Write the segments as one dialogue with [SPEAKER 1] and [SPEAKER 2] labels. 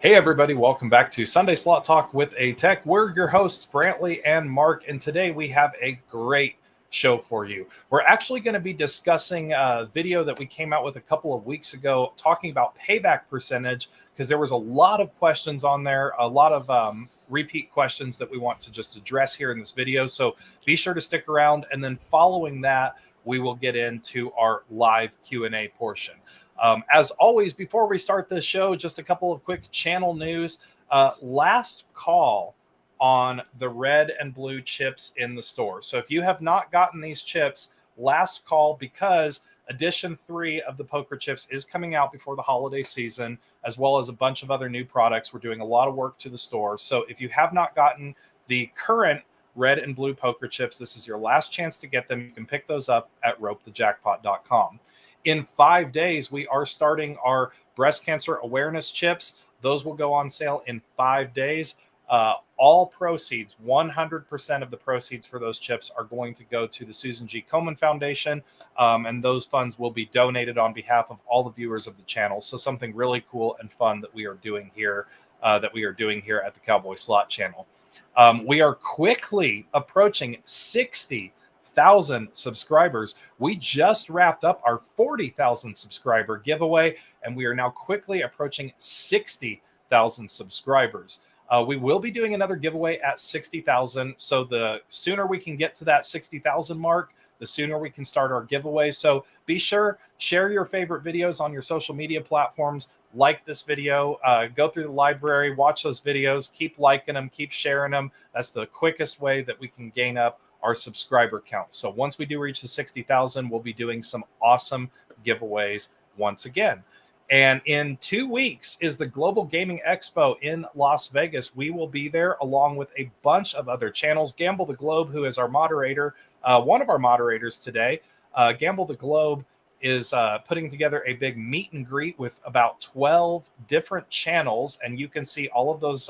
[SPEAKER 1] Hey, everybody, welcome back to Sunday Slot Talk with a Tech. We're your hosts, Brantley and Mark, and today we have a great show for you. We're actually going to be discussing a video that we came out with a couple of weeks ago talking about payback percentage because there was a lot of questions on there, a lot of repeat questions that we want to just address here in this video. So be sure to stick around, and then following that, we will get into our live Q&A portion. As always, before we start this show, just a couple of quick channel news. Last call on the red and blue chips in the store. So if you have not gotten these chips, last call, because edition 3 of the poker chips is coming out before the holiday season, as well as a bunch of other new products. We're doing a lot of work to the store. So if you have not gotten the current red and blue poker chips, this is your last chance to get them. You can pick those up at ropethejackpot.com. In 5 days, we are starting our breast cancer awareness chips. Those will go on sale in 5 days. All proceeds, 100% of the proceeds for those chips are going to go to the Susan G. Komen Foundation, and those funds will be donated on behalf of all the viewers of the channel. So something really cool and fun that we are doing here, at the Cowboy Slot channel. We are quickly approaching 60,000 subscribers. We just wrapped up our 40,000 subscriber giveaway, and we are now quickly approaching 60,000 subscribers. We will be doing another giveaway at 60,000. So the sooner we can get to that 60,000 mark, the sooner we can start our giveaway. So be sure, share your favorite videos on your social media platforms. Like this video, go through the library, watch those videos, keep liking them, keep sharing them. That's the quickest way that we can gain up our subscriber count. So once we do reach the 60,000, we'll be doing some awesome giveaways once again. And in 2 weeks is the Global Gaming Expo in Las Vegas. We will be there along with a bunch of other channels. Gamble the Globe, who is our moderator, one of our moderators today. Gamble the Globe is putting together a big meet and greet with about 12 different channels, and you can see all of those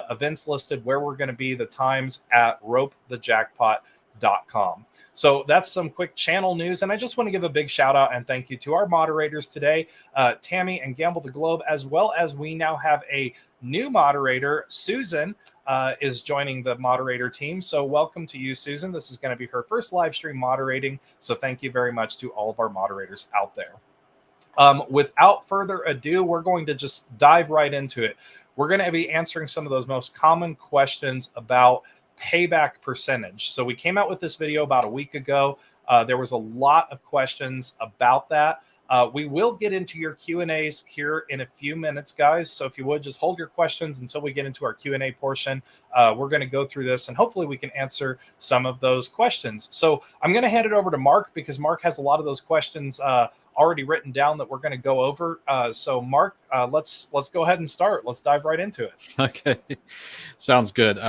[SPEAKER 1] events listed, where we're going to be, the times at ropethejackpot.com. So that's some quick channel news. And I just want to give a big shout out and thank you to our moderators today, Tammy and Gamble the Globe, as well as we now have a new moderator. Susan is joining the moderator team. So welcome to you, Susan. This is going to be her first live stream moderating. So thank you very much to all of our moderators out there. Without further ado, we're going to just dive right into it. We're going to be answering some of those most common questions about payback percentage. So we came out with this video about a week ago. There was a lot of questions about that. We will get into your Q&As here in a few minutes, guys. So if you would, just hold your questions until we get into our Q&A portion. We're going to go through this, and hopefully we can answer some of those questions. So I'm going to hand it over to Mark, because Mark has a lot of those questions already written down that we're going to go over. So Mark, let's go ahead and start. Let's dive right into it.
[SPEAKER 2] Okay. Sounds good.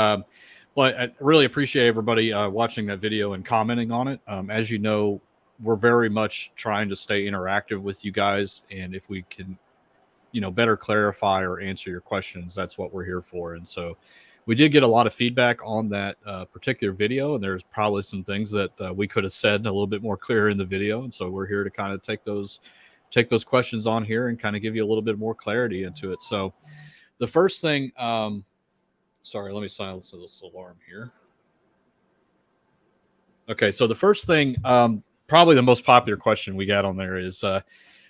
[SPEAKER 2] Well, I really appreciate everybody watching that video and commenting on it. As you know, we're very much trying to stay interactive with you guys. And if we can, better clarify or answer your questions, that's what we're here for. And so we did get a lot of feedback on that particular video. And there's probably some things that we could have said a little bit more clear in the video. And so we're here to kind of take those questions on here and kind of give you a little bit more clarity into it. So the first thing, sorry, let me silence this alarm here. Okay, so the first thing, probably the most popular question we got on there is,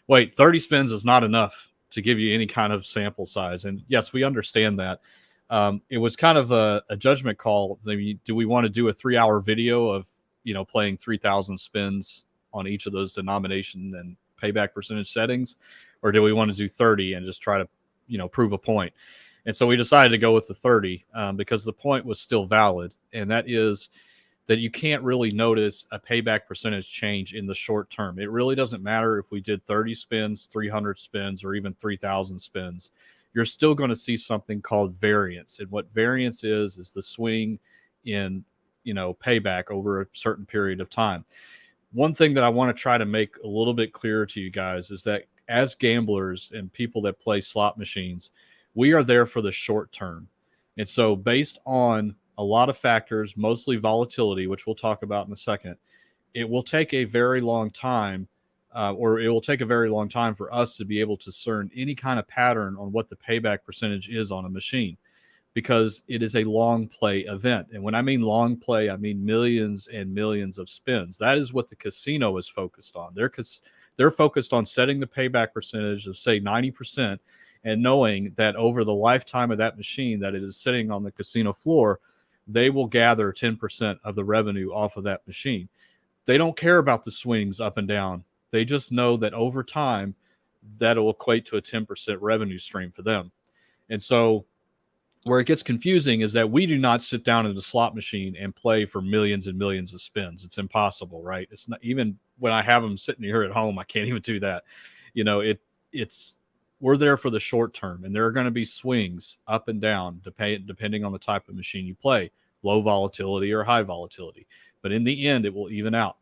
[SPEAKER 2] wait, 30 spins is not enough to give you any kind of sample size. And yes, we understand that. It was kind of a judgment call. Maybe, do we want to do a 3-hour video of, playing 3,000 spins on each of those denomination and payback percentage settings? Or do we want to do 30 and just try to, prove a point? And so we decided to go with the 30 because the point was still valid. And that is that you can't really notice a payback percentage change in the short term. It really doesn't matter if we did 30 spins, 300 spins, or even 3,000 spins. You're still going to see something called variance. And what variance is the swing in, payback over a certain period of time. One thing that I want to try to make a little bit clearer to you guys is that as gamblers and people that play slot machines, we are there for the short term. And so based on a lot of factors, mostly volatility, which we'll talk about in a second, it will take a very long time or it will take a very long time for us to be able to discern any kind of pattern on what the payback percentage is on a machine, because it is a long play event. And when I mean long play, I mean millions and millions of spins. That is what the casino is focused on. They're focused on setting the payback percentage of, say, 90%, and knowing that over the lifetime of that machine that it is sitting on the casino floor, they will gather 10% of the revenue off of that machine. They don't care about the swings up and down. They just know that over time, that'll equate to a 10% revenue stream for them. And so where it gets confusing is that we do not sit down in the slot machine and play for millions and millions of spins. It's impossible, right? It's not, even when I have them sitting here at home, I can't even do that. It's we're there for the short term, and there are going to be swings up and down depending on the type of machine you play, low volatility or high volatility. But in the end, it will even out.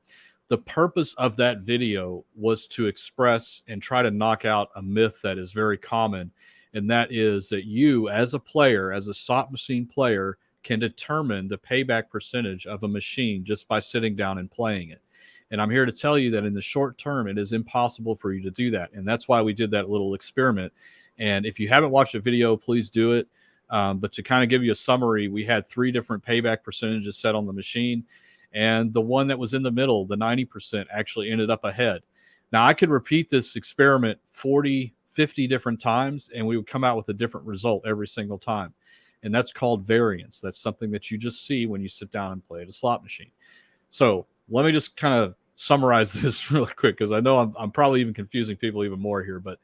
[SPEAKER 2] The purpose of that video was to express and try to knock out a myth that is very common, and that is that you, as a player, as a slot machine player, can determine the payback percentage of a machine just by sitting down and playing it. And I'm here to tell you that in the short term, it is impossible for you to do that. And that's why we did that little experiment. And if you haven't watched the video, please do it. But to kind of give you a summary, we had 3 different payback percentages set on the machine. And the one that was in the middle, the 90%, actually ended up ahead. Now, I could repeat this experiment 40, 50 different times, and we would come out with a different result every single time. And that's called variance. That's something that you just see when you sit down and play at a slot machine. So let me just kind of summarize this really quick, because I know I'm probably even confusing people even more here. But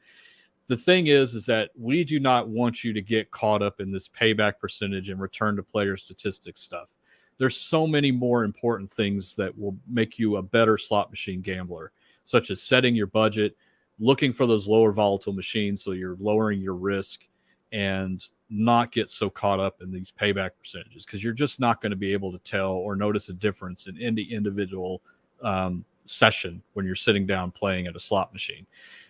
[SPEAKER 2] the thing is that we do not want you to get caught up in this payback percentage and return to player statistics stuff. There's so many more important things that will make you a better slot machine gambler, such as setting your budget, looking for those lower volatile machines so you're lowering your risk, and not get so caught up in these payback percentages, because you're just not going to be able to tell or notice a difference in any individual session when you're sitting down playing at a slot machine.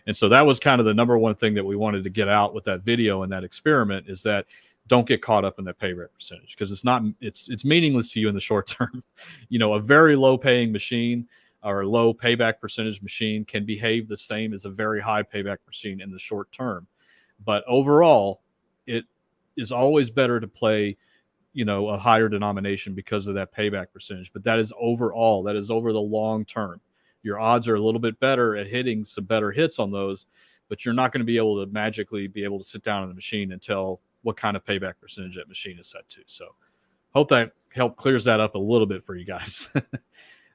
[SPEAKER 2] And so that was kind of the number one thing that we wanted to get out with that video and that experiment, is that don't get caught up in that payback percentage, because it's meaningless to you in the short term. A very low paying machine or a low payback percentage machine can behave the same as a very high payback machine in the short term. But overall, it is always better to play, a higher denomination because of that payback percentage. But that is overall, that is over the long term. Your odds are a little bit better at hitting some better hits on those, but you're not going to be able to magically be able to sit down in the machine and tell what kind of payback percentage that machine is set to. So hope that clears that up a little bit for you guys.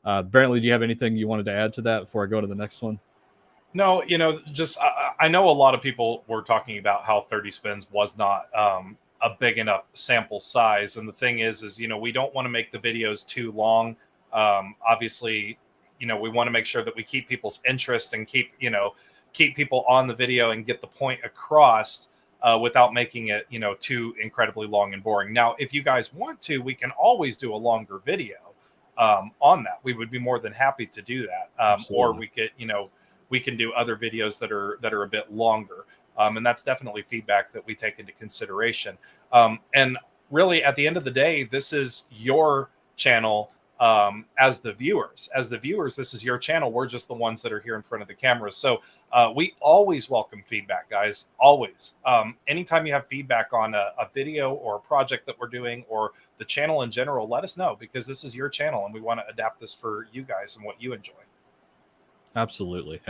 [SPEAKER 2] Brantley, do you have anything you wanted to add to that before I go to the next one?
[SPEAKER 1] No, I know a lot of people were talking about how 30 spins was not a big enough sample size. And the thing is, we don't want to make the videos too long. Obviously, we want to make sure that we keep people's interest and keep people on the video and get the point across without making it, too incredibly long and boring. Now, if you guys want to, we can always do a longer video on that. We would be more than happy to do that. Or we could, we can do other videos that are a bit longer. And that's definitely feedback that we take into consideration. And really, at the end of the day, this is your channel. As the viewers, this is your channel. We're just the ones that are here in front of the camera. So we always welcome feedback, guys. Always. Anytime you have feedback on a video or a project that we're doing, or the channel in general, let us know, because this is your channel and we want to adapt this for you guys and what you enjoy.
[SPEAKER 2] Absolutely.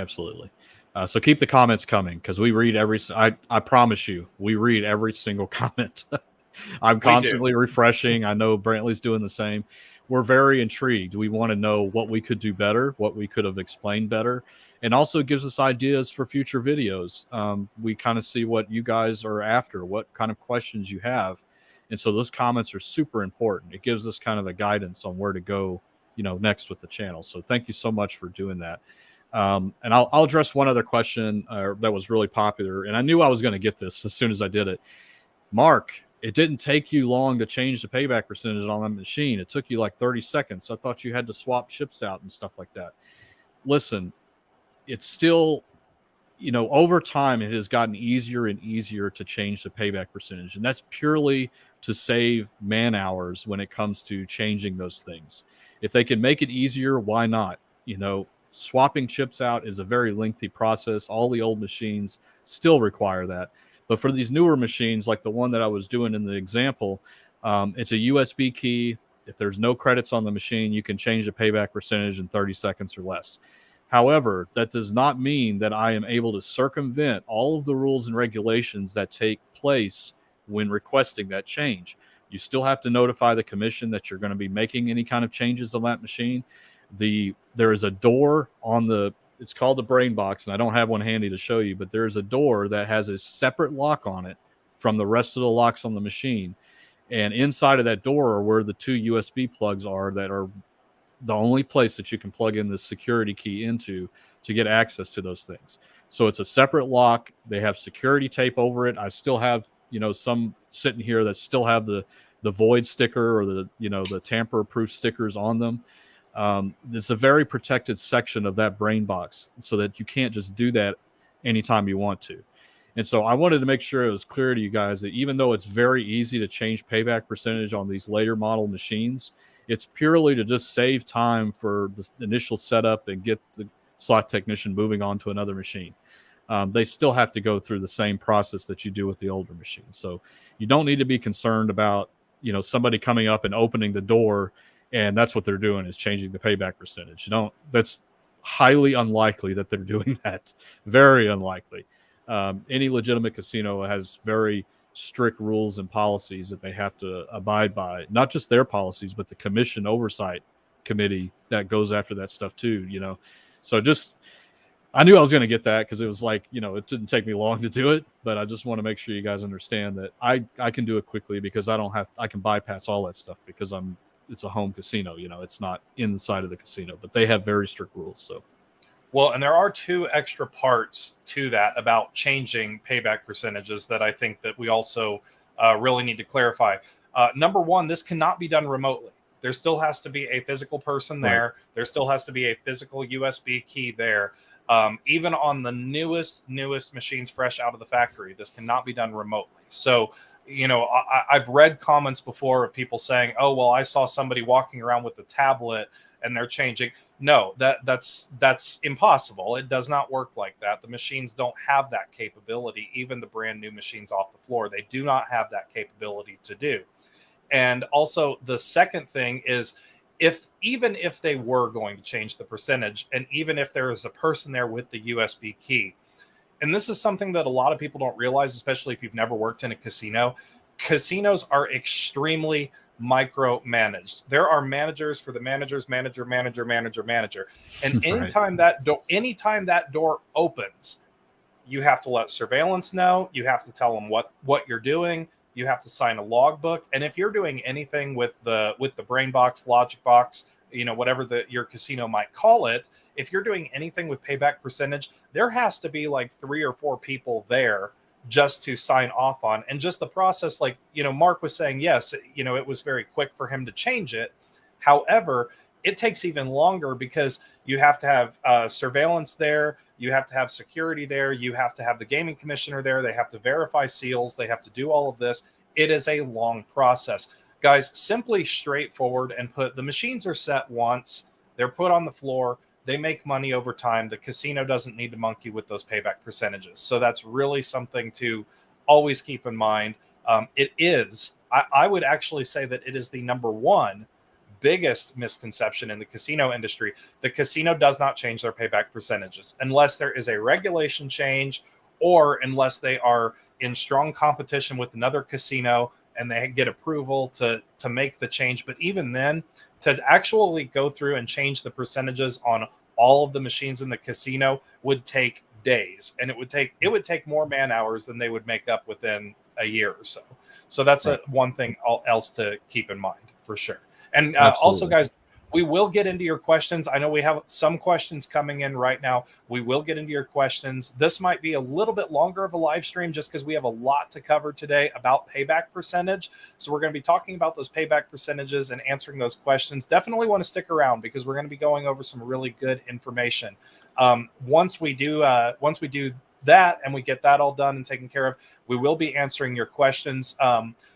[SPEAKER 2] So keep the comments coming, because we read I promise you, we read every single comment. I'm constantly refreshing. I know Brantley's doing the same. We're very intrigued. We want to know what we could do better, what we could have explained better, and also gives us ideas for future videos. We kind of see what you guys are after, what kind of questions you have. And so those comments are super important. It gives us kind of a guidance on where to go, next with the channel. So thank you so much for doing that. And I'll address one other question that was really popular, and I knew I was going to get this as soon as I did it. Mark, it didn't take you long to change the payback percentage on that machine. It took you like 30 seconds. I thought you had to swap chips out and stuff like that. Listen, it's still, over time, it has gotten easier and easier to change the payback percentage. And that's purely to save man hours when it comes to changing those things. If they can make it easier, why not? swapping chips out is a very lengthy process. All the old machines still require that. But for these newer machines, like the one that I was doing in the example, it's a USB key. If there's no credits on the machine, you can change the payback percentage in 30 seconds or less. However, that does not mean that I am able to circumvent all of the rules and regulations that take place when requesting that change. You still have to notify the commission that you're going to be making any kind of changes on that machine. There is a door on the, it's called the brain box, and I don't have one handy to show you, but there's a door that has a separate lock on it from the rest of the locks on the machine. And inside of that door are where the two USB plugs are that are the only place that you can plug in the security key into to get access to those things. So it's a separate lock. They have security tape over it. I still have, some sitting here that still have the void sticker or the tamper proof stickers on them. It's a very protected section of that brain box so that you can't just do that anytime you want to. And so I wanted to make sure it was clear to you guys that even though it's very easy to change payback percentage on these later model machines, it's purely to just save time for the initial setup and get the slot technician moving on to another machine. They still have to go through the same process that you do with the older machines. So you don't need to be concerned about, somebody coming up and opening the door and that's what they're doing is changing the payback percentage. That's highly unlikely that they're doing that. Very unlikely. Any legitimate casino has very strict rules and policies that they have to abide by, not just their policies, but the commission oversight committee that goes after that stuff too, So I knew I was going to get that because it was like, it didn't take me long to do it, but I just want to make sure you guys understand that I can do it quickly because I can bypass all that stuff because it's a home casino, it's not inside of the casino, but they have very strict rules. So.
[SPEAKER 1] Well, and there are two extra parts to that about changing payback percentages that I think that we also really need to clarify. Number one, this cannot be done remotely. There still has to be a physical person there. Right. There still has to be a physical USB key there. Even on the newest machines fresh out of the factory, this cannot be done remotely. So, I've read comments before of people saying, oh, well, I saw somebody walking around with a tablet and they're changing. No, that's impossible. It does not work like that. The machines don't have that capability. Even the brand new machines off the floor, they do not have that capability to do. And also the second thing is even if they were going to change the percentage, and even if there is a person there with the USB key, and this is something that a lot of people don't realize, especially if you've never worked in a casino, casinos are extremely micromanaged. There are managers for the managers, manager. And anytime that door opens, you have to let surveillance know. You have to tell them what you're doing. You have to sign a logbook. And if you're doing anything with the brain box, logic box, whatever your casino might call it, if you're doing anything with payback percentage, there has to be like 3 or 4 people there just to sign off on. And just the process, like, Mark was saying, yes, it was very quick for him to change it. However, it takes even longer because you have to have surveillance there. You have to have security there. You have to have the gaming commissioner there. They have to verify seals. They have to do all of this. It is a long process. Guys, simply straightforward and the machines are set once. They're put on the floor. They make money over time. The casino doesn't need to monkey with those payback percentages. So that's really something to always keep in mind. I would actually say that it is the number one biggest misconception in the casino industry. The casino does not change their payback percentages unless there is a regulation change or unless they are in strong competition with another casino and they get approval to make the change. But even then, to actually go through and change the percentages on all of the machines in the casino would take days, and it would take more man hours than they would make up within a year or so. So that's one thing else to keep in mind for sure. And also, guys, we will get into your questions. I know we have some questions coming in right now. We will get into your questions. This might be a little bit longer of a live stream just because we have a lot to cover today about payback percentage. So we're going to be talking about those payback percentages and answering those questions. Definitely want to stick around because we're going to be going over some really good information. Once we do that and we get that all done and taken care of, we will be answering your questions.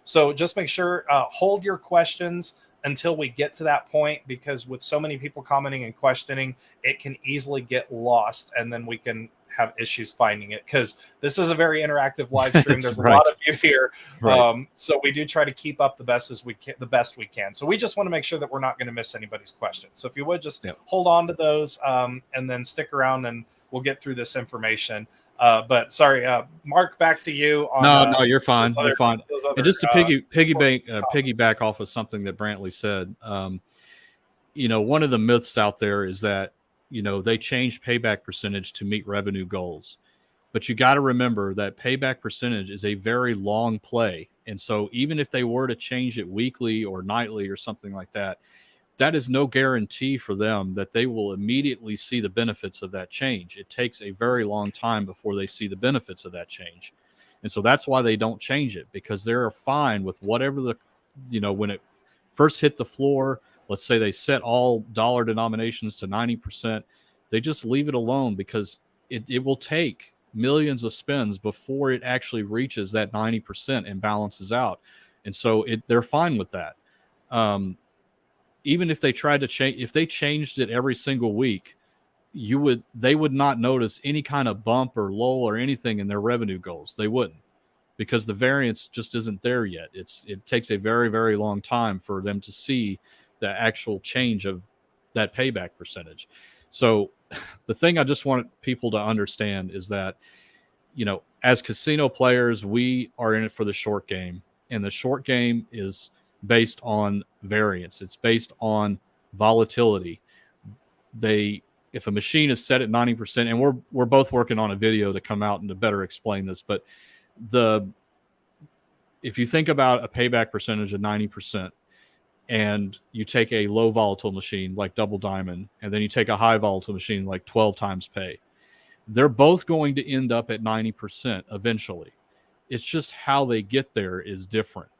[SPEAKER 1] So just make sure, hold your questions until we get to that point, because with so many people commenting and questioning, it can easily get lost, and then we can have issues finding it, because this is a very interactive live stream. There's
[SPEAKER 2] Right.
[SPEAKER 1] a lot of you here.
[SPEAKER 2] Right.
[SPEAKER 1] So we do try to keep up the best we can. So we just want to make sure that we're not going to miss anybody's questions. So if you would just hold on to those, and then stick around, and we'll get through this information. But sorry, Mark, back to you.
[SPEAKER 2] No, you're fine. You're fine. And just to piggyback off of something that Brantley said, one of the myths out there is that, they changed payback percentage to meet revenue goals. But you got to remember that payback percentage is a very long play. And so even if they were to change it weekly or nightly or something like that, that is no guarantee for them that they will immediately see the benefits of that change. It takes a very long time before they see the benefits of that change. And so that's why they don't change it, because they're fine with whatever when it first hit the floor, let's say they set all dollar denominations to 90%, they just leave it alone, because it will take millions of spins before it actually reaches that 90% and balances out. And so they're fine with that. Even if they tried to change, if they changed it every single week, they would not notice any kind of bump or lull or anything in their revenue goals. They wouldn't, because the variance just isn't there yet. It takes a very, very long time for them to see the actual change of that payback percentage. So the thing I just want people to understand is that, as casino players, we are in it for the short game, and the short game is based on variance. It's based on volatility. If a machine is set at 90%, and we're both working on a video to come out and to better explain this, but if you think about a payback percentage of 90%, and you take a low volatile machine like Double Diamond, and then you take a high volatile machine like 12 times pay, they're both going to end up at 90% eventually. It's just how they get there is different.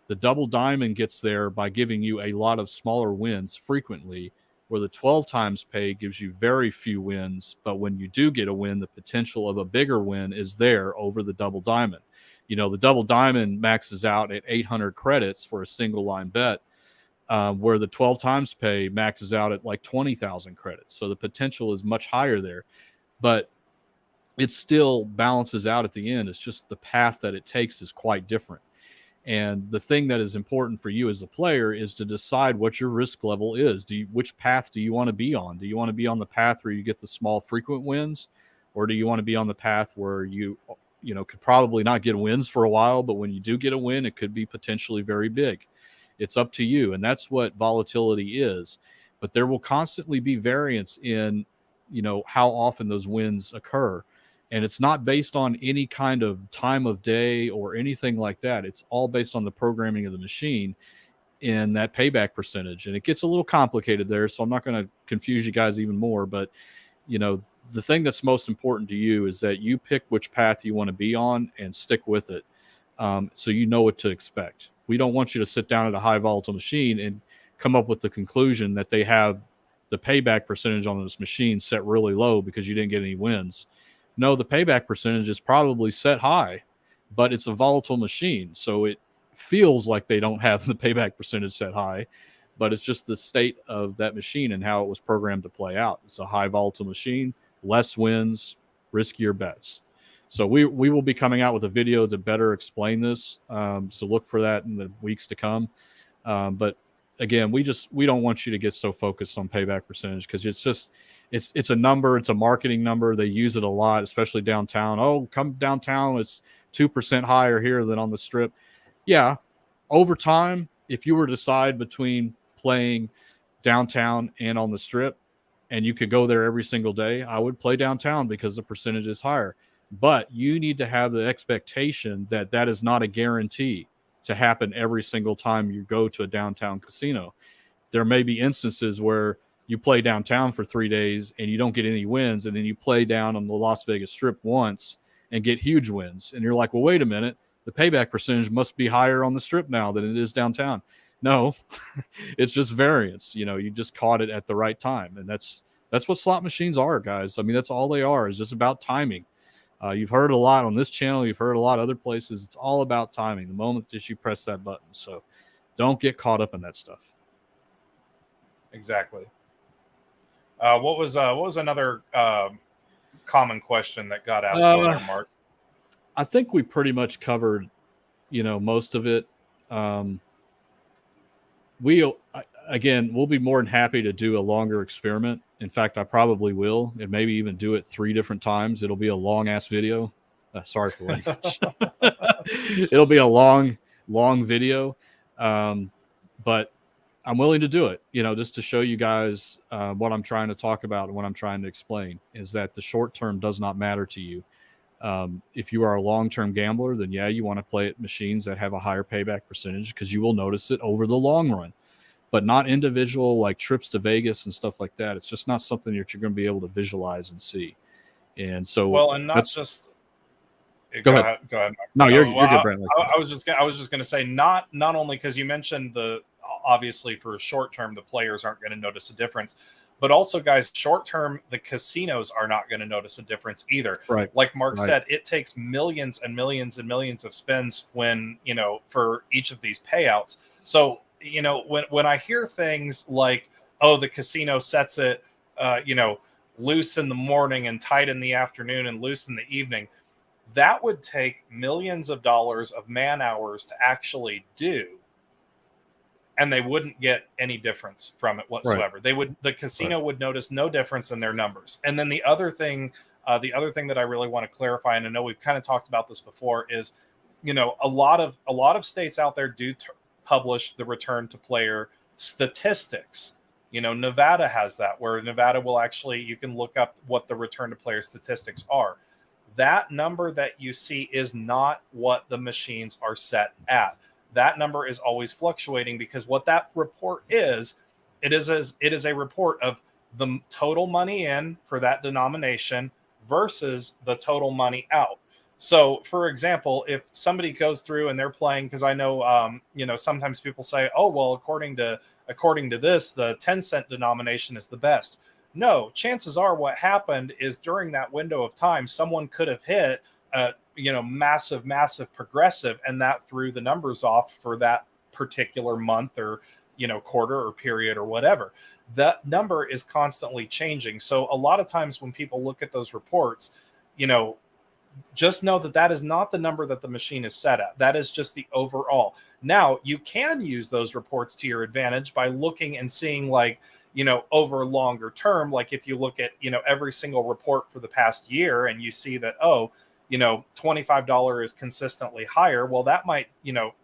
[SPEAKER 2] The Double Diamond gets there by giving you a lot of smaller wins frequently, where the 12 times pay gives you very few wins. But when you do get a win, the potential of a bigger win is there over the Double Diamond. The Double Diamond maxes out at 800 credits for a single line bet, where the 12 times pay maxes out at like 20,000 credits. So the potential is much higher there, but it still balances out at the end. It's just the path that it takes is quite different. And the thing that is important for you as a player is to decide what your risk level is. Which path do you want to be on? Do you want to be on the path where you get the small frequent wins, or do you want to be on the path where you could probably not get wins for a while, but when you do get a win, it could be potentially very big? It's up to you. And that's what volatility is. But there will constantly be variance in, how often those wins occur. And it's not based on any kind of time of day or anything like that. It's all based on the programming of the machine in that payback percentage. And it gets a little complicated there, so I'm not going to confuse you guys even more. But, the thing that's most important to you is that you pick which path you want to be on and stick with it, so you know what to expect. We don't want you to sit down at a high volatile machine and come up with the conclusion that they have the payback percentage on this machine set really low because you didn't get any wins. No, the payback percentage is probably set high, but it's a volatile machine. So it feels like they don't have the payback percentage set high, but it's just the state of that machine and how it was programmed to play out. It's a high volatile machine, less wins, riskier bets. So we will be coming out with a video to better explain this. So look for that in the weeks to come. But again, we don't want you to get so focused on payback percentage, because it's a number. It's a marketing number. They use it a lot, especially downtown. Oh, come downtown, it's 2% higher here than on the Strip. Yeah, over time, if you were to decide between playing downtown and on the Strip, and you could go there every single day, I would play downtown because the percentage is higher. But you need to have the expectation that that is not a guarantee to happen every single time you go to a downtown casino. There may be instances where you play downtown for 3 days and you don't get any wins, and then you play down on the Las Vegas Strip once and get huge wins. And you're like, well, wait a minute, the payback percentage must be higher on the Strip now than it is downtown. No, it's just variance. You just caught it at the right time. And that's what slot machines are, guys. I mean, that's all they are, is just about timing. You've heard a lot on this channel. You've heard a lot other places. It's all about timing, the moment that you press that button. So don't get caught up in that stuff.
[SPEAKER 1] Exactly. What was another common question that got asked on there, Mark?
[SPEAKER 2] I think we pretty much covered, most of it. We'll be more than happy to do a longer experiment. In fact, I probably will, and maybe even do it 3 different times. It'll be a long ass video. Sorry for language. It'll be a long video. But I'm willing to do it, just to show you guys what I'm trying to talk about and what I'm trying to explain is that the short term does not matter to you. If you are a long-term gambler, then yeah, you want to play at machines that have a higher payback percentage because you will notice it over the long run, but not individual like trips to Vegas and stuff like that. It's just not something that you're going to be able to visualize and see. And so,
[SPEAKER 1] well, and not just.
[SPEAKER 2] Go ahead.
[SPEAKER 1] Go ahead.
[SPEAKER 2] No, you're good, Brent.
[SPEAKER 1] I was just going to say not only because you mentioned obviously for short term the players aren't going to notice a difference, but also guys, short term the casinos are not going to notice a difference either.
[SPEAKER 2] Right.
[SPEAKER 1] Like Mark said, it takes millions and millions and millions of spins when for each of these payouts. So when I hear things like, oh, the casino sets it loose in the morning and tight in the afternoon and loose in the evening, that would take millions of dollars of man hours to actually do, and they wouldn't get any difference from it whatsoever. Right. The casino would notice no difference in their numbers. And then the other thing that I really want to clarify, and I know we've kind of talked about this before, is a lot of states out there do publish the return to player statistics. Nevada has that, where Nevada will actually, you can look up what the return to player statistics are. That number that you see is not what the machines are set at. That number is always fluctuating because what that report is, it is a report of the total money in for that denomination versus the total money out. So, for example, if somebody goes through and they're playing, because I know, sometimes people say, oh, well, according to this, the 10-cent denomination is the best. No, chances are what happened is during that window of time, someone could have hit massive progressive, and that threw the numbers off for that particular month or, quarter or period or whatever. That number is constantly changing. So a lot of times when people look at those reports, just know that is not the number that the machine is set at. That is just the overall. Now, you can use those reports to your advantage by looking and seeing over longer term. Like if you look at, every single report for the past year and you see that, $25 is consistently higher. Well, that might,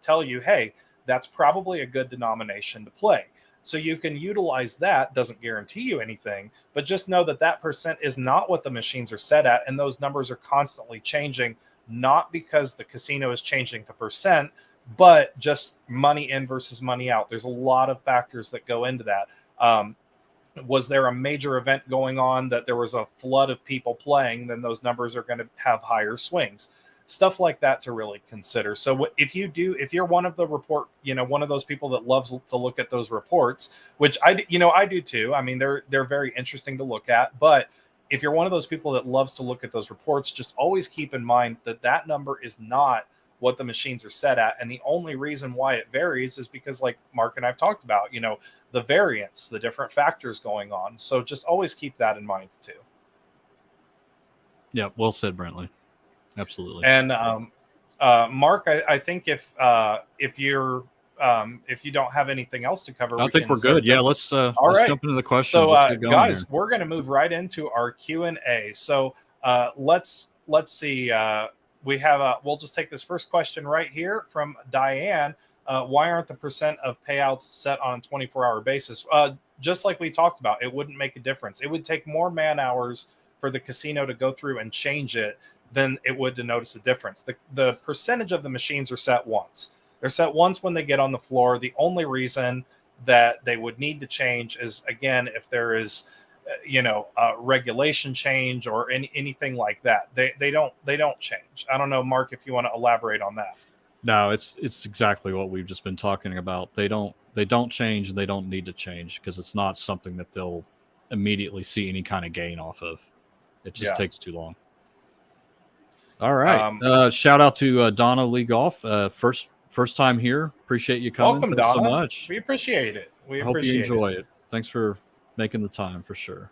[SPEAKER 1] tell you, hey, that's probably a good denomination to play. So you can utilize that. Doesn't guarantee you anything, but just know that percent is not what the machines are set at. And those numbers are constantly changing, not because the casino is changing the percent, but just money in versus money out. There's a lot of factors that go into that. Was there a major event going on that there was a flood of people playing, then those numbers are going to have higher swings. Stuff like that to really consider. So if you're one of the one of those people that loves to look at those reports, which I do too. I mean, they're very interesting to look at, but if you're one of those people that loves to look at those reports, just always keep in mind that number is not what the machines are set at. And the only reason why it varies is because, like Mark and I've talked about, the variance, the different factors going on. So just always keep that in mind too.
[SPEAKER 2] Yeah, well said, Brentley. Absolutely.
[SPEAKER 1] And Mark, I think if you don't have anything else to cover,
[SPEAKER 2] I think we're good. Yeah, let's jump into the questions.
[SPEAKER 1] So guys, we're going to move right into our Q&A. So let's see. We have we'll just take this first question right here from Diane. Why aren't the percent of payouts set on a 24-hour basis? Just like we talked about, it wouldn't make a difference. It would take more man hours for the casino to go through and change it than it would to notice a difference. The percentage of the machines are set once. They're set once when they get on the floor. The only reason that they would need to change is, again, if there is a regulation change or anything like that. They don't change. I don't know, Mark, if you want to elaborate on that.
[SPEAKER 2] No, it's exactly what we've just been talking about. They don't change, and they don't need to change because it's not something that they'll immediately see any kind of gain off of. It just takes too long. All right. Shout out to Donna Lee Golf. First time here. Appreciate you coming.
[SPEAKER 1] Welcome,
[SPEAKER 2] Thanks
[SPEAKER 1] Donna.
[SPEAKER 2] so much.
[SPEAKER 1] We appreciate it.
[SPEAKER 2] I hope you enjoy it. Thanks for making the time for sure.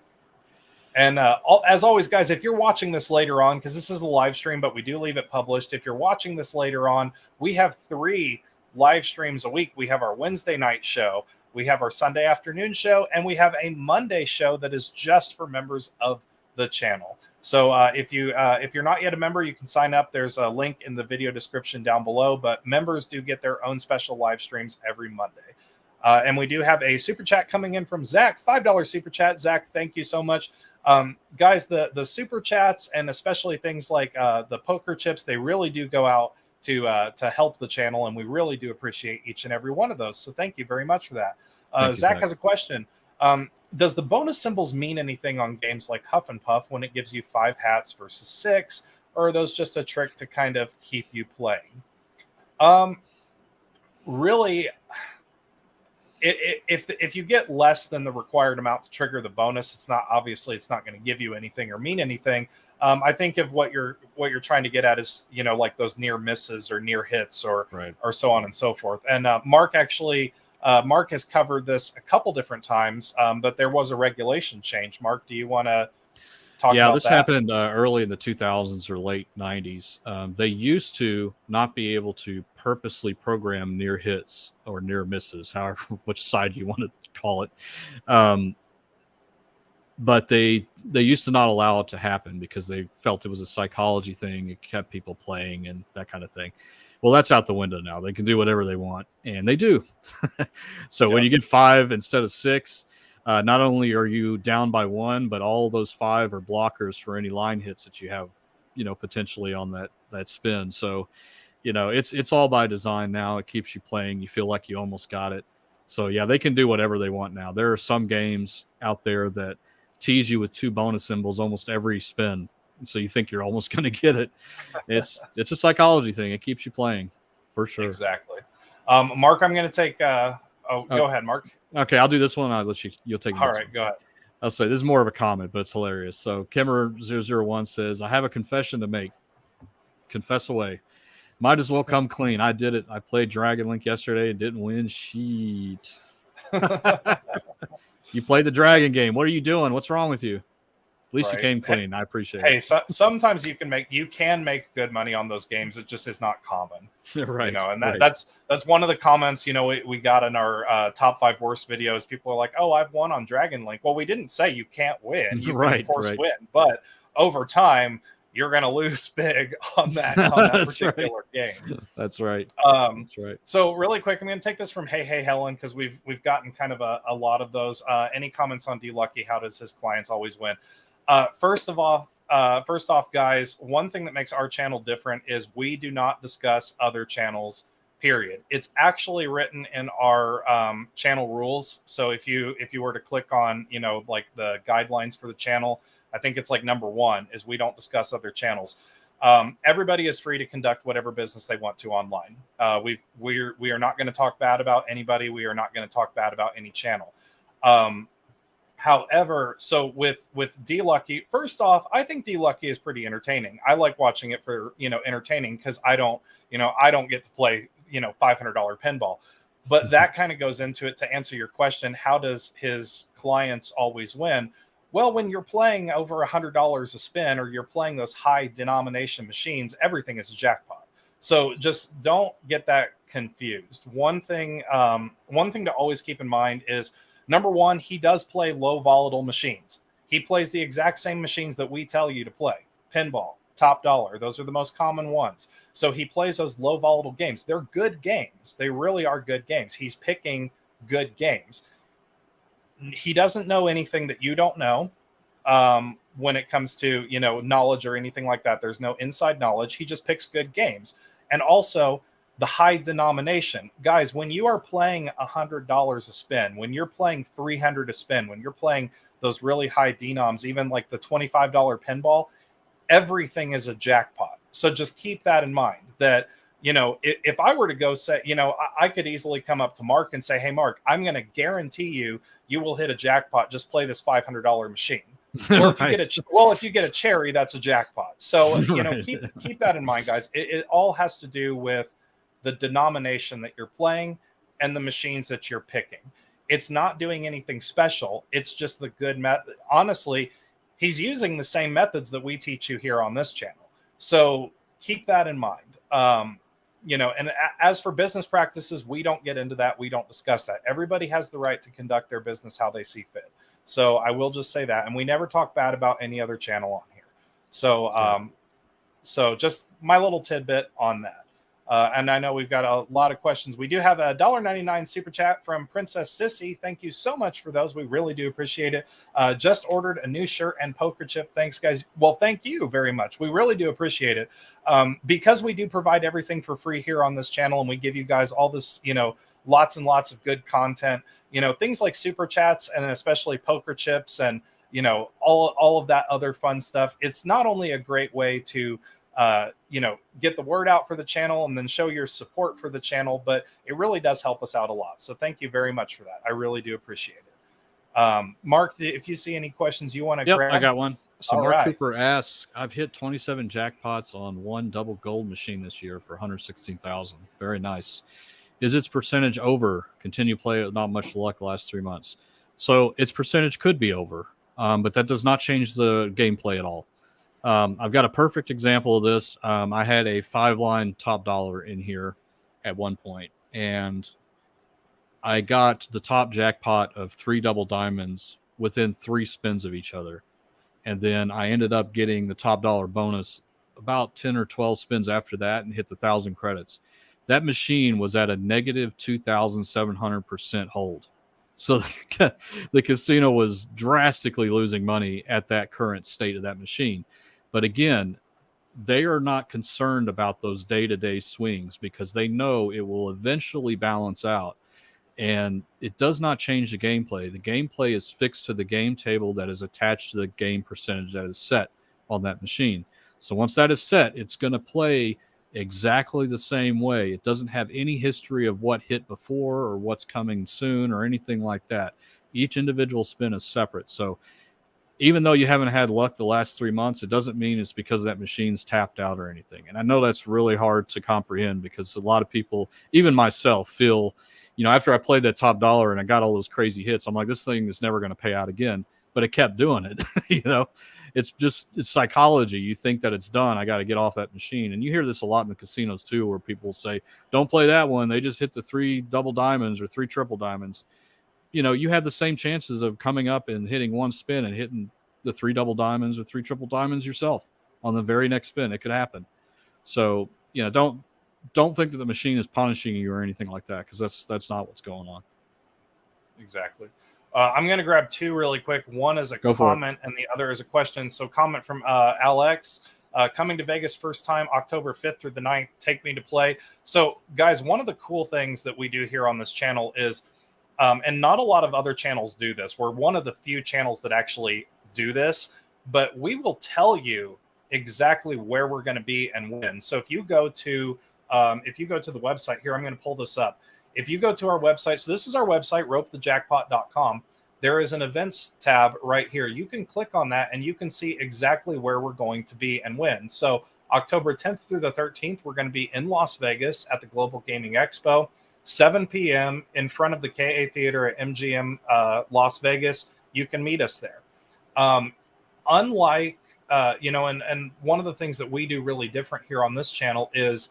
[SPEAKER 1] And as always, guys, if you're watching this later on, because this is a live stream, but we do leave it published. If you're watching this later on, we have 3 live streams a week. We have our Wednesday night show, we have our Sunday afternoon show, and we have a Monday show that is just for members of the channel. So if you're not yet a member, you can sign up. There's a link in the video description down below. But members do get their own special live streams every Monday. And we do have a super chat coming in from Zach, $5 super chat. Zach, thank you so much. Guys, the super chats and especially things like the poker chips, they really do go out to help the channel, and we really do appreciate each and every one of those. So thank you very much for that. Zach has a question. Does the bonus symbols mean anything on games like Huff and Puff when it gives you 5 hats versus 6, or are those just a trick to kind of keep you playing? Really, if you get less than the required amount to trigger the bonus, it's not going to give you anything or mean anything. I think of what you're trying to get at is, you know, like those near misses or near hits or so on and so forth. And Mark has covered this a couple different times, but there was a regulation change. Mark, do you want to talk about that?
[SPEAKER 2] Yeah, this happened early in the 2000s or late 90s. They used to not be able to purposely program near hits or near misses, however, which side you want to call it. But they used to not allow it to happen because they felt it was a psychology thing. It kept people playing and that kind of thing. Well, that's out the window now. They can do whatever they want, and they do. So when you get 5 instead of 6, not only are you down by 1, but all those 5 are blockers for any line hits that you have, you know, potentially on that spin. So, you know, it's all by design now. It keeps you playing. You feel like you almost got it. So yeah, they can do whatever they want now. There are some games out there that tease you with 2 bonus symbols almost every spin, so you think you're almost going to get it. It's a psychology thing. It keeps you playing for sure.
[SPEAKER 1] Exactly. Mark, I'm going to take go ahead, Mark.
[SPEAKER 2] Okay, I'll do this one. I'll let you'll take it.
[SPEAKER 1] All right, go ahead.
[SPEAKER 2] I'll say this is more of a comment, but it's hilarious. So Kimmer001 says, I have a confession to make. Confess away. Might as well come clean. I did it. I played Dragon Link yesterday and didn't win shit. You played the Dragon game. What are you doing? What's wrong with you? At least you came clean. I appreciate it.
[SPEAKER 1] Hey, sometimes you can make good money on those games. It just is not common.
[SPEAKER 2] Right.
[SPEAKER 1] You know, and that's one of the comments, you know, we got in our top 5 worst videos. People are like, oh, I've won on Dragon Link. Well, we didn't say you can't win. You can, of course, win. But over time, you're going to lose big on that particular game.
[SPEAKER 2] That's right.
[SPEAKER 1] That's right. So really quick, I'm going to take this from Hey Helen, because we've gotten kind of a lot of those. Any comments on DLucky? How does his clients always win? First off, guys, one thing that makes our channel different is we do not discuss other channels, period. It's actually written in our channel rules. So if you were to click on, you know, like the guidelines for the channel, I think it's like number 1 is we don't discuss other channels. Everybody is free to conduct whatever business they want to online. We are not going to talk bad about anybody. We are not going to talk bad about any channel. However, so with DLucky, first off, I think DLucky is pretty entertaining. I like watching it for, you know, entertaining, because I don't get to play, you know, $500 pinball. But that kind of goes into it. To answer your question, how does his clients always win? Well, when you're playing over $100 a spin, or you're playing those high denomination machines, everything is a jackpot. So just don't get that confused. One thing to always keep in mind is, number 1, he does play low volatile machines. He plays the exact same machines that we tell you to play. Pinball, top dollar. Those are the most common ones. So he plays those low volatile games. They're good games. They really are good games. He's picking good games. He doesn't know anything that you don't know when it comes to, you know, knowledge or anything like that. There's no inside knowledge. He just picks good games. And also the high denomination. Guys, when you are playing $100 a spin, when you're playing $300 a spin, when you're playing those really high denoms, even like the $25 pinball, everything is a jackpot. So just keep that in mind, that, you know, if I were to go say, you know, I could easily come up to Mark and say, hey, Mark, I'm going to guarantee you will hit a jackpot. Just play this $500 machine. Or if you get a cherry, that's a jackpot. So, you know, keep that in mind, guys. It all has to do with the denomination that you're playing and the machines that you're picking. It's not doing anything special. It's just the good method. Honestly, he's using the same methods that we teach you here on this channel. So keep that in mind. And as for business practices, we don't get into that. We don't discuss that. Everybody has the right to conduct their business how they see fit. So I will just say that. And we never talk bad about any other channel on here. So, so just my little tidbit on that. And I know we've got a lot of questions. We do have a $1.99 super chat from Princess Sissy. Thank you so much for those. We really do appreciate it. Just ordered a new shirt and poker chip. Thanks, guys. Well, thank you very much. We really do appreciate it. Because we do provide everything for free here on this channel, and we give you guys all this, lots and lots of good content, things like super chats and especially poker chips and, all of that other fun stuff. It's not only a great way to get the word out for the channel and then show your support for the channel, but it really does help us out a lot. So thank you very much for that. I really do appreciate it. Mark, if you see any questions you want to grab.
[SPEAKER 2] I got one. So
[SPEAKER 1] All
[SPEAKER 2] Mark
[SPEAKER 1] right.
[SPEAKER 2] Cooper asks, I've hit 27 jackpots on one double gold machine this year for 116,000. Very nice. Is its percentage over? Continue play with not much luck the last 3 months. So its percentage could be over, but that does not change the gameplay at all. I've got a perfect example of this. I had a 5-line top dollar in here at one point, and I got the top jackpot of 3 double diamonds within 3 spins of each other. And then I ended up getting the top dollar bonus about 10 or 12 spins after that and hit the 1,000 credits. That machine was at a negative 2,700% hold. So the casino was drastically losing money at that current state of that machine. But again, they are not concerned about those day-to-day swings because they know it will eventually balance out. And it does not change the gameplay. The gameplay is fixed to the game table that is attached to the game percentage that is set on that machine. So once that is set, it's going to play exactly the same way. It doesn't have any history of what hit before or what's coming soon or anything like that. Each individual spin is separate. So even though you haven't had luck the last 3 months, it doesn't mean it's because that machine's tapped out or anything. And I know that's really hard to comprehend because a lot of people, even myself, feel, after I played that top dollar and I got all those crazy hits, I'm like, this thing is never going to pay out again. But it kept doing it. It's psychology. You think that it's done. I got to get off that machine. And you hear this a lot in the casinos too, where people say, don't play that one. They just hit the 3 double diamonds or 3 triple diamonds. You have the same chances of coming up and hitting one spin and hitting the 3 double diamonds or 3 triple diamonds yourself on the very next spin. It could happen. So, don't think that the machine is punishing you or anything like that, because that's not what's going on.
[SPEAKER 1] Exactly. I'm going to grab 2 really quick. One is a comment and the other is a question. So comment from Alex. Coming to Vegas first time, October 5th through the 9th. Take me to play. So, guys, one of the cool things that we do here on this channel is, and not a lot of other channels do this. We're one of the few channels that actually do this, but we will tell you exactly where we're going to be and when. So if you go to the website here, I'm going to pull this up. If you go to our website, so this is our website, ropethejackpot.com. There is an events tab right here. You can click on that and you can see exactly where we're going to be and when. So October 10th through the 13th, we're going to be in Las Vegas at the Global Gaming Expo, 7 p.m. in front of the KA Theater at MGM Las Vegas. You can meet us there. Unlike, and one of the things that we do really different here on this channel is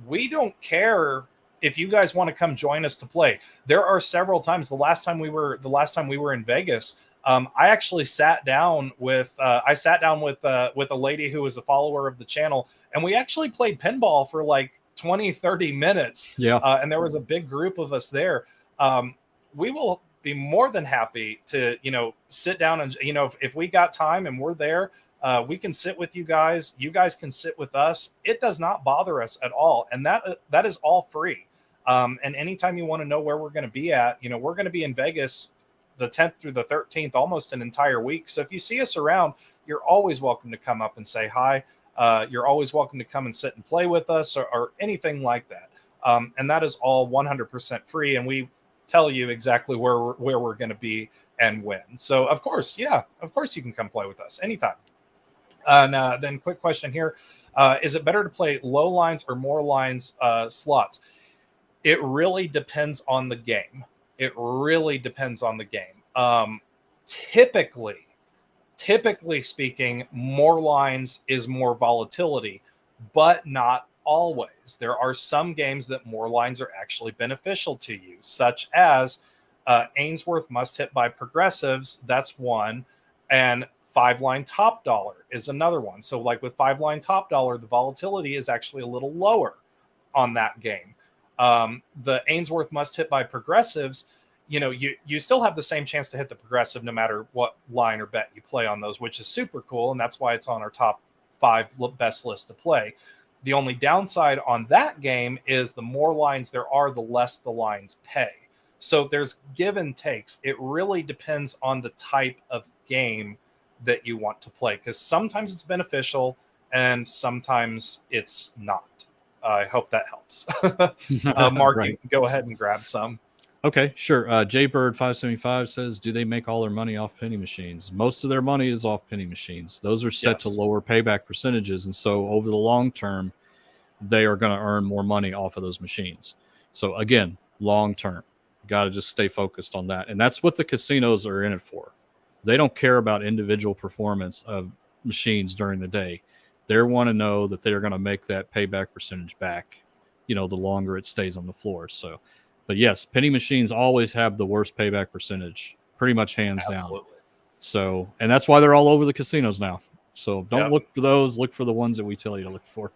[SPEAKER 1] we don't care if you guys want to come join us to play. There are several times. The last time we were in Vegas, I actually sat down with a lady who was a follower of the channel, and we actually played pinball for like 20-30 minutes.
[SPEAKER 2] Yeah.
[SPEAKER 1] And there was a big group of us there. We will be more than happy to, sit down and, if we got time and we're there, we can sit with you guys. You guys can sit with us. It does not bother us at all. And that is all free. And anytime you want to know where we're going to be at, we're going to be in Vegas the 10th through the 13th, almost an entire week. So if you see us around, you're always welcome to come up and say hi. You're always welcome to come and sit and play with us or anything like that. And that is all 100% free. And we tell you exactly where we're going to be and when. So of course you can come play with us anytime. And then quick question here. Is it better to play low lines or more lines slots? It really depends on the game. It really depends on the game. Typically speaking, more lines is more volatility, but not always. There are some games that more lines are actually beneficial to you, such as Ainsworth must hit by progressives. That's one. And 5-line top dollar is another one. So, like with 5-line top dollar, the volatility is actually a little lower on that game. The Ainsworth must hit by progressives, you still have the same chance to hit the progressive no matter what line or bet you play on those, which is super cool. And that's why it's on our top 5 best list to play. The only downside on that game is the more lines there are, the less the lines pay. So there's give and takes. It really depends on the type of game that you want to play, because sometimes it's beneficial and sometimes it's not. I hope that helps. Mark,
[SPEAKER 2] Right.
[SPEAKER 1] you can go ahead and grab some.
[SPEAKER 2] Okay, sure. JBird575 says, do they make all their money off penny machines? Most of their money is off penny machines. Those are set to lower payback percentages. And so over the long term, they are going to earn more money off of those machines. So again, long term, you got to just stay focused on that. And that's what the casinos are in it for. They don't care about individual performance of machines during the day. They want to know that they're going to make that payback percentage back, the longer it stays on the floor. So, but yes, penny machines always have the worst payback percentage, pretty much hands down. So, and that's why they're all over the casinos now. So don't look for those. Look for the ones that we tell you to look for.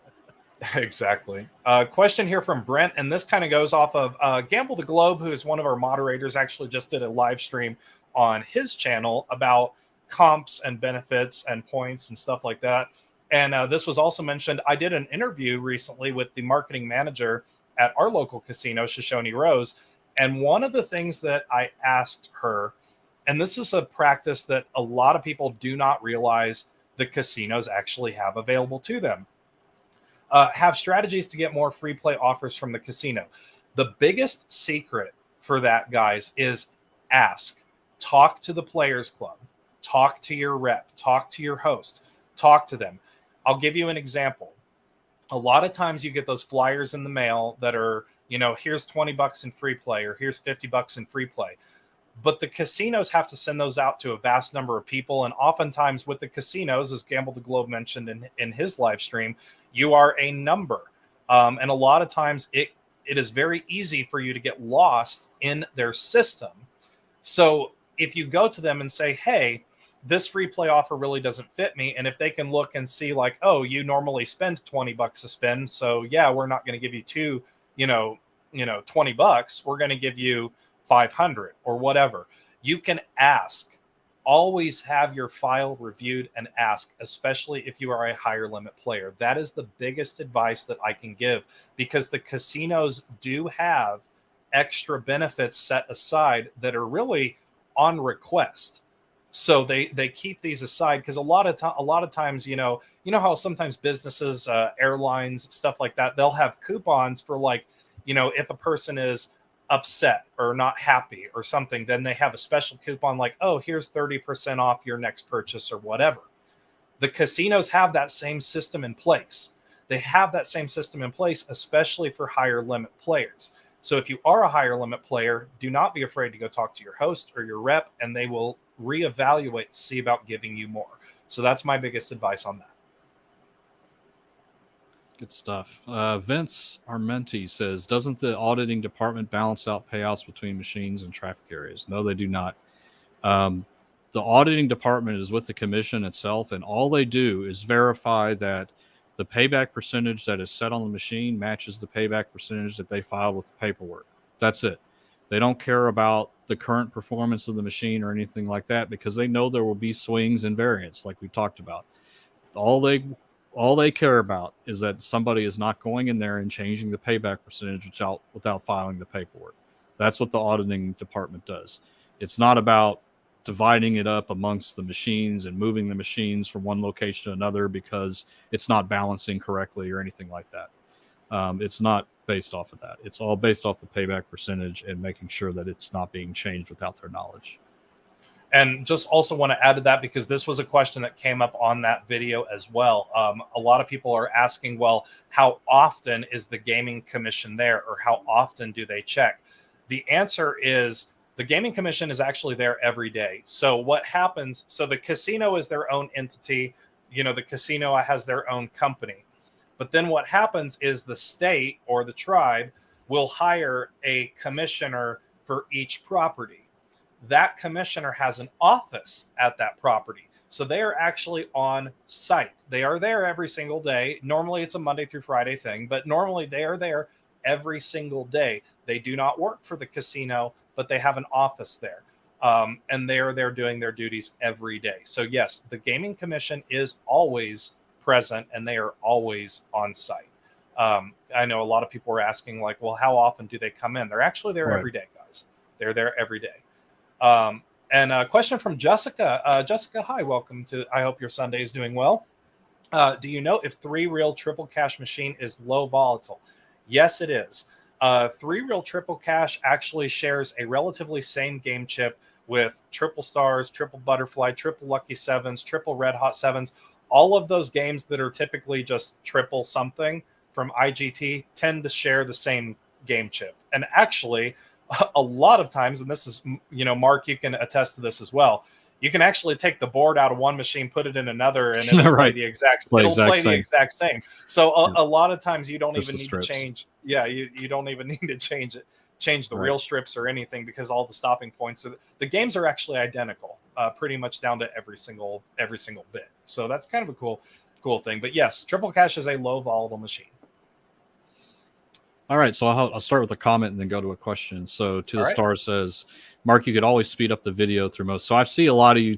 [SPEAKER 1] Exactly. Question here from Brent, and this kind of goes off of Gamble the Globe, who is one of our moderators, actually just did a live stream on his channel about comps and benefits and points and stuff like that. And this was also mentioned. I did an interview recently with the marketing manager at our local casino, Shoshone Rose. And one of the things that I asked her, and this is a practice that a lot of people do not realize the casinos actually have available to them, have strategies to get more free play offers from the casino. The biggest secret for that, guys, is talk to the Players Club, talk to your rep, talk to your host, talk to them. I'll give you an example. A lot of times you get those flyers in the mail that are, here's $20 in free play, or here's $50 in free play. But the casinos have to send those out to a vast number of people. And oftentimes with the casinos, as Gamble the Globe mentioned in his live stream, you are a number. And a lot of times it is very easy for you to get lost in their system. So if you go to them and say, hey, this free play offer really doesn't fit me. And if they can look and see like, oh, you normally spend $20 a spin. So yeah, we're not going to give you $20. We're going to give you 500 or whatever. You can ask. Always have your file reviewed and ask, especially if you are a higher limit player. That is the biggest advice that I can give, because the casinos do have extra benefits set aside that are really on request. So they keep these aside, because a lot of times, how sometimes businesses, airlines, stuff like that, they'll have coupons for like, if a person is upset or not happy or something, then they have a special coupon like, oh, here's 30% off your next purchase or whatever. The casinos have that same system in place. They have that same system in place, especially for higher limit players. So if you are a higher limit player, do not be afraid to go talk to your host or your rep, and they will reevaluate to see about giving you more. So that's my biggest advice on that.
[SPEAKER 2] Good stuff. Vince Armenti says, doesn't the auditing department balance out payouts between machines and traffic areas? No, they do not. The auditing department is with the commission itself, and all they do is verify that the payback percentage that is set on the machine matches the payback percentage that they filed with the paperwork. That's it. They don't care about the current performance of the machine or anything like that, because they know there will be swings and variance like we talked about. All they care about is that somebody is not going in there and changing the payback percentage without filing the paperwork. That's what the auditing department does. It's not about dividing it up amongst the machines and moving the machines from one location to another because it's not balancing correctly or anything like that. It's not based off of that. It's all based off the payback percentage and making sure that it's not being changed without their knowledge.
[SPEAKER 1] And just also want to add to that, because this was a question that came up on that video as well. A lot of people are asking, well, how often is the gaming commission there, or how often do they check? The answer is the Gaming Commission is actually there every day. So what happens? So the casino is their own entity. The casino has their own company. But then what happens is the state or the tribe will hire a commissioner for each property. That commissioner has an office at that property. So they are actually on site. They are there every single day. Normally it's a Monday through Friday thing, but normally they are there every single day. They do not work for the casino, but they have an office there. And they are there doing their duties every day. So yes, the Gaming Commission is always present and they are always on site. I know a lot of people are asking like, well, how often do they come in? They're actually there every day, guys. They're there every day. And a question from Jessica. Jessica, hi, welcome to, I hope your Sunday is doing well. Do you know if 3 Real Triple Cash machine is low volatile? Yes, it is. 3 Real Triple Cash actually shares a relatively same game chip with triple stars, triple butterfly, triple lucky sevens, triple red hot sevens. All of those games that are typically just triple something from IGT tend to share the same game chip. And actually, a lot of times, and this is, Mark, you can attest to this as well. You can actually take the board out of one machine, put it in another, and it'll play the exact same. So a lot of times you don't even need to change. Yeah, you don't even need to change the real strips or anything, because all the stopping points the games are actually identical, pretty much down to every single bit. So that's kind of a cool thing. But yes, Triple Cash is a low volatile machine.
[SPEAKER 2] All right, so I'll start with a comment and then go to a question. So To the Star says, Mark, you could always speed up the video through most. So I see a lot of you,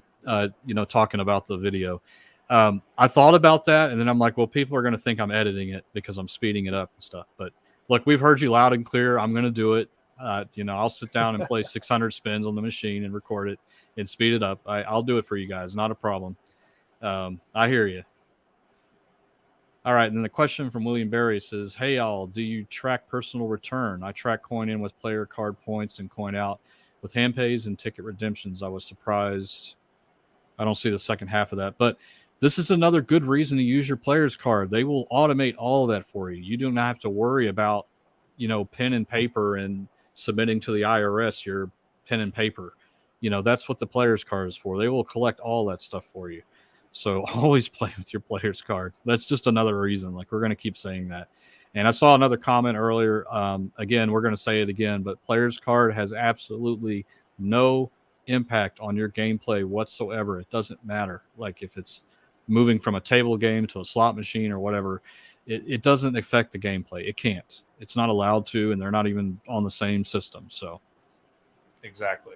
[SPEAKER 2] talking about the video. I thought about that, and then I'm like, well, people are going to think I'm editing it because I'm speeding it up and stuff. But look, we've heard you loud and clear. I'm going to do it. I'll sit down and play 600 spins on the machine and record it and speed it up. I'll do it for you guys. Not a problem. I hear you. All right, and then the question from William Berry says, hey, y'all, do you track personal return? I track coin in with player card points and coin out with hand pays and ticket redemptions. I was surprised. I don't see the second half of that. But this is another good reason to use your player's card. They will automate all of that for you. You do not have to worry about, pen and paper and submitting to the IRS your pen and paper. That's what the player's card is for. They will collect all that stuff for you. So always play with your player's card. That's just another reason. Like, we're going to keep saying that. And I saw another comment earlier. Again, we're going to say it again, but player's card has absolutely no impact on your gameplay whatsoever. It doesn't matter. Like, if it's moving from a table game to a slot machine or whatever, it doesn't affect the gameplay. It can't. It's not allowed to, and they're not even on the same system. So,
[SPEAKER 1] exactly.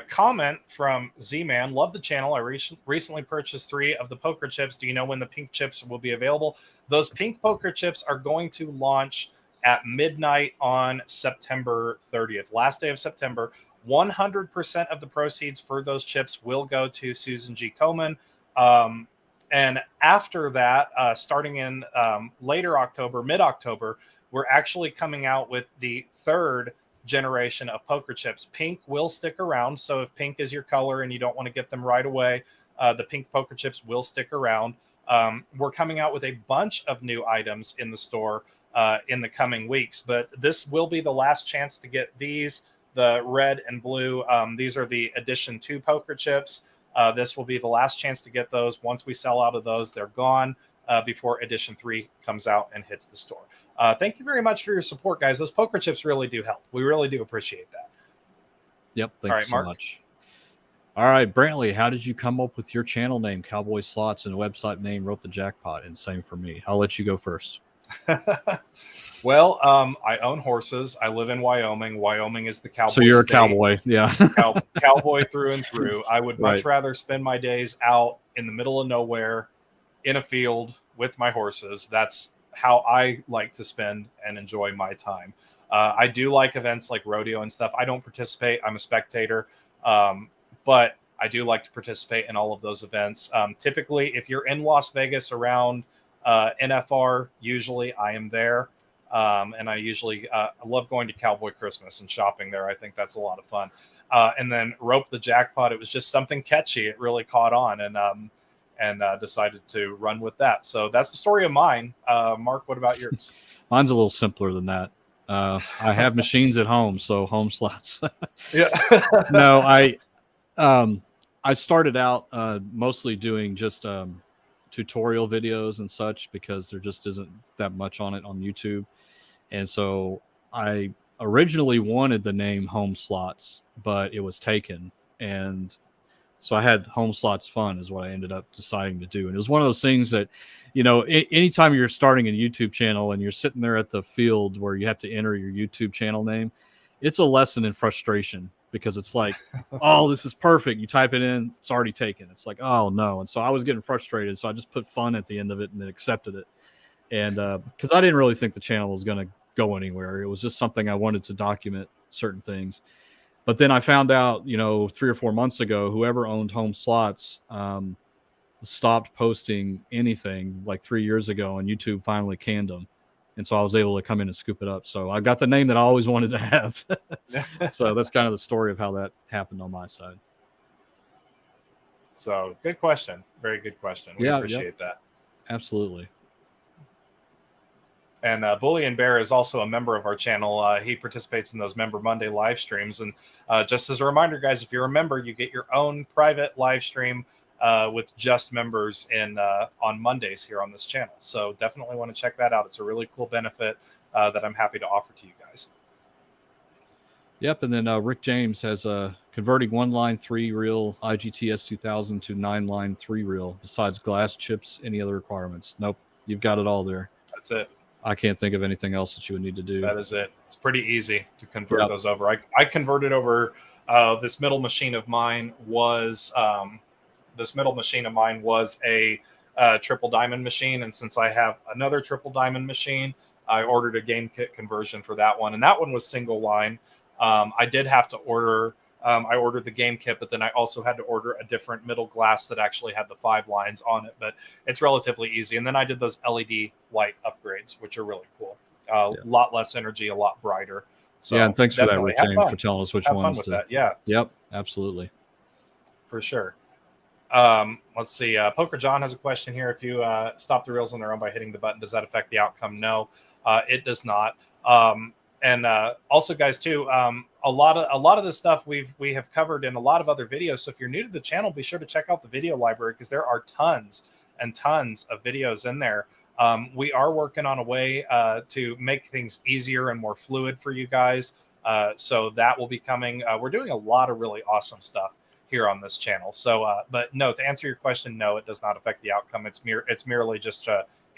[SPEAKER 1] Comment from Z-Man. Love the channel. I recently purchased 3 of the poker chips. Do you know when the pink chips will be available? Those pink poker chips are going to launch at midnight on September 30th, last day of September. 100% of the proceeds for those chips will go to Susan G. Komen. And after that, starting in later October, mid-October, we're actually coming out with the 3rd generation of poker chips. Pink will stick around. So if pink is your color and you don't want to get them right away, the pink poker chips will stick around. We're coming out with a bunch of new items in the store in the coming weeks, but this will be the last chance to get these, the red and blue. These are the Edition 2 poker chips. This will be the last chance to get those. Once we sell out of those, they're gone before Edition 3 comes out and hits the store. Thank you very much for your support, guys. Those poker chips really do help. We really do appreciate that.
[SPEAKER 2] Yep. Thank you so much. All right, Brantley, how did you come up with your channel name, Cowboy Slots, and website name, Rope the Jackpot? And same for me. I'll let you go first.
[SPEAKER 1] Well, I own horses. I live in Wyoming. Wyoming is the cowboy
[SPEAKER 2] So you're
[SPEAKER 1] state.
[SPEAKER 2] A cowboy. Yeah.
[SPEAKER 1] Cowboy through and through. I would much rather spend my days out in the middle of nowhere in a field with my horses. That's how I like to spend and enjoy my time. I do like events like rodeo and stuff. I don't participate. I'm a spectator. But I do like to participate in all of those events. Typically, if you're in Las Vegas around NFR, usually I am there. And I usually love going to Cowboy Christmas and shopping there. I think that's a lot of fun. And then Rope the Jackpot, it was just something catchy. It really caught on, and decided to run with that. So that's the story of mine. Mark, what about yours?
[SPEAKER 2] Mine's a little simpler than that. I have machines at home, so home slots.
[SPEAKER 1] Yeah.
[SPEAKER 2] No, I started out mostly doing just tutorial videos and such because there just isn't that much on it on YouTube. And so I originally wanted the name Home Slots, but it was taken. And so I had Home Slots Fun is what I ended up deciding to do. And it was one of those things that, anytime you're starting a YouTube channel and you're sitting there at the field where you have to enter your YouTube channel name, it's a lesson in frustration because it's like, oh, this is perfect. You type it in, it's already taken. It's like, oh no. And so I was getting frustrated. So I just put fun at the end of it and then accepted it. And because I didn't really think the channel was going to go anywhere. It was just something I wanted to document certain things. But then I found out, 3 or 4 months ago, whoever owned Home Slots stopped posting anything like 3 years ago, and YouTube finally canned them. And so I was able to come in and scoop it up. So I got the name that I always wanted to have. So that's kind of the story of how that happened on my side.
[SPEAKER 1] So good question. Very good question. We appreciate that.
[SPEAKER 2] Absolutely.
[SPEAKER 1] And Bullion Bear is also a member of our channel. He participates in those Member Monday live streams. And just as a reminder, guys, if you're a member, you get your own private live stream with just members on Mondays here on this channel. So definitely want to check that out. It's a really cool benefit that I'm happy to offer to you guys.
[SPEAKER 2] Yep. And then Rick James has converting 1-line 3-reel IGTS 2000 to 9-line 3-reel. Besides glass chips, any other requirements? Nope. You've got it all there.
[SPEAKER 1] That's it.
[SPEAKER 2] I can't think of anything else that you would need to do.
[SPEAKER 1] That is it. It's pretty easy to convert those over. I converted over this middle machine of mine was a triple diamond machine, and since I have another triple diamond machine, I ordered a game kit conversion for that one, and that one was single line. I did have to order. I ordered the game kit, but then I also had to order a different middle glass that actually had the 5 lines on it. But it's relatively easy. And then I did those LED light upgrades, which are really cool. A lot less energy, a lot brighter. So
[SPEAKER 2] and thanks for that, Rick James, for telling us which ones.
[SPEAKER 1] Fun with that. Yeah.
[SPEAKER 2] Yep. Absolutely.
[SPEAKER 1] For sure. Let's see. Poker John has a question here. If you stop the reels on their own by hitting the button, does that affect the outcome? No, it does not. And also, guys, too, a lot of this stuff we have covered in a lot of other videos. So if you're new to the channel, be sure to check out the video library because there are tons and tons of videos in there. We are working on a way to make things easier and more fluid for you guys. So that will be coming. We're doing a lot of really awesome stuff here on this channel. So, but no, to answer your question, no, it does not affect the outcome. It's merely just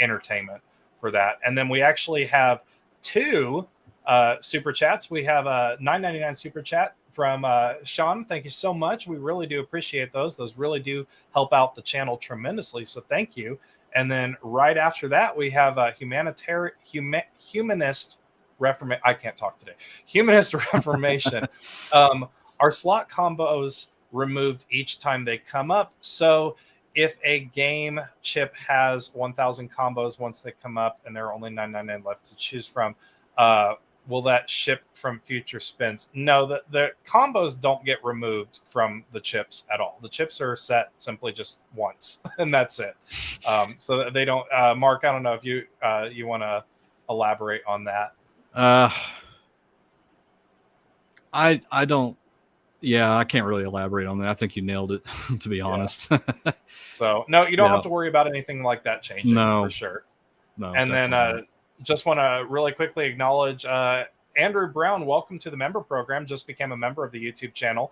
[SPEAKER 1] entertainment for that. And then we actually have 2 super chats. We have a $9.99 super chat from Sean. Thank you so much. We really do appreciate those. Those really do help out the channel tremendously. So thank you. And then right after that, we have a humanist reformation. I can't talk today. Humanist reformation. Our slot combos removed each time they come up. So if a game chip has 1,000 combos once they come up and there are only 999 left to choose from, will that ship from future spins? No, the combos don't get removed from the chips at all. The chips are set simply just once, and that's it. So they don't. Mark, I don't know if you want to elaborate on that.
[SPEAKER 2] I don't. Yeah, I can't really elaborate on that. I think you nailed it, to be honest.
[SPEAKER 1] So no, you don't have to worry about anything like that changing. No, for sure.
[SPEAKER 2] No,
[SPEAKER 1] and then just want to really quickly acknowledge Andrew Brown. Welcome to the member program. Just became a member of the YouTube channel.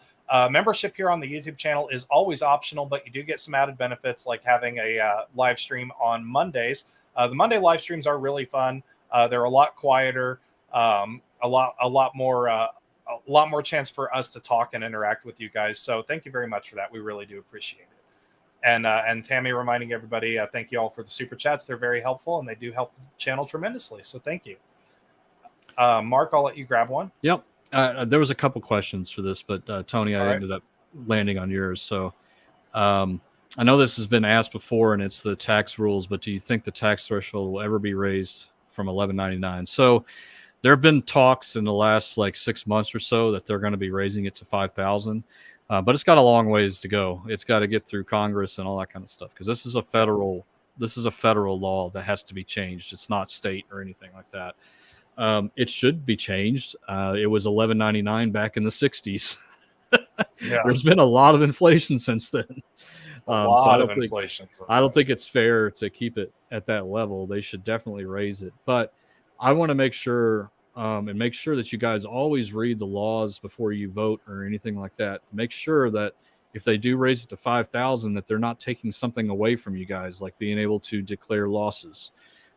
[SPEAKER 1] Membership here on the YouTube channel is always optional, but you do get some added benefits like having a live stream on Mondays. The Monday live streams are really fun. They're a lot quieter, a lot more chance for us to talk and interact with you guys. So thank you very much for that. We really do appreciate it. And Tammy reminding everybody, thank you all for the super chats. They're very helpful and they do help the channel tremendously. So thank you. Mark, I'll let you grab one.
[SPEAKER 2] Yep. There was a couple questions for this, but Tony, I ended up landing on yours. So I know this has been asked before and it's the tax rules, but do you think the tax threshold will ever be raised from $11.99? So there have been talks in the last 6 months or so that they're going to be raising it to $5,000. But it's got a long ways to go. It's got to get through Congress and all that kind of stuff because this is a federal law that has to be changed. It's not state or anything like that. It should be changed. It was $11.99 back in the 60s.
[SPEAKER 1] Yeah,
[SPEAKER 2] There's been a lot of inflation since then.
[SPEAKER 1] a
[SPEAKER 2] So
[SPEAKER 1] lot of inflation.
[SPEAKER 2] I don't think it's fair to keep it at that level. They should definitely raise it. But I want to make sure and make sure that you guys always read the laws before you vote or anything like that. Make sure that if they do raise it to 5,000, that they're not taking something away from you guys, like being able to declare losses.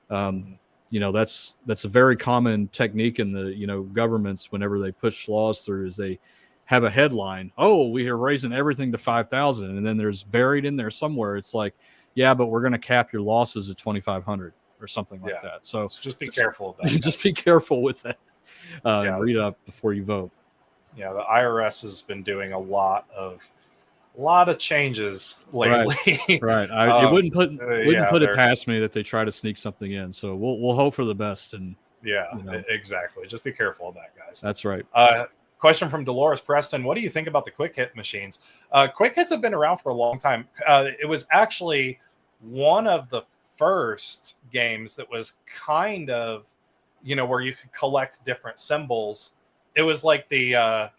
[SPEAKER 2] That's a very common technique in the governments whenever they push laws through, is they have a headline, oh, we are raising everything to 5,000, and then there's buried in there somewhere, it's like, yeah, but we're going to cap your losses at 2,500 or something like that. So
[SPEAKER 1] just be careful of that.
[SPEAKER 2] Just be careful with that,
[SPEAKER 1] Yeah.
[SPEAKER 2] and read up before you vote.
[SPEAKER 1] Yeah, the IRS has been doing a lot of changes lately.
[SPEAKER 2] Right. It wouldn't put it
[SPEAKER 1] they're-
[SPEAKER 2] past me that they try to sneak something in. So we'll hope for the best. And
[SPEAKER 1] exactly. Just be careful of that, guys.
[SPEAKER 2] That's right.
[SPEAKER 1] Question from Dolores Preston: what do you think about the quick hit machines? Quick hits have been around for a long time. It was actually one of the first games that was kind of, where you could collect different symbols. It was like the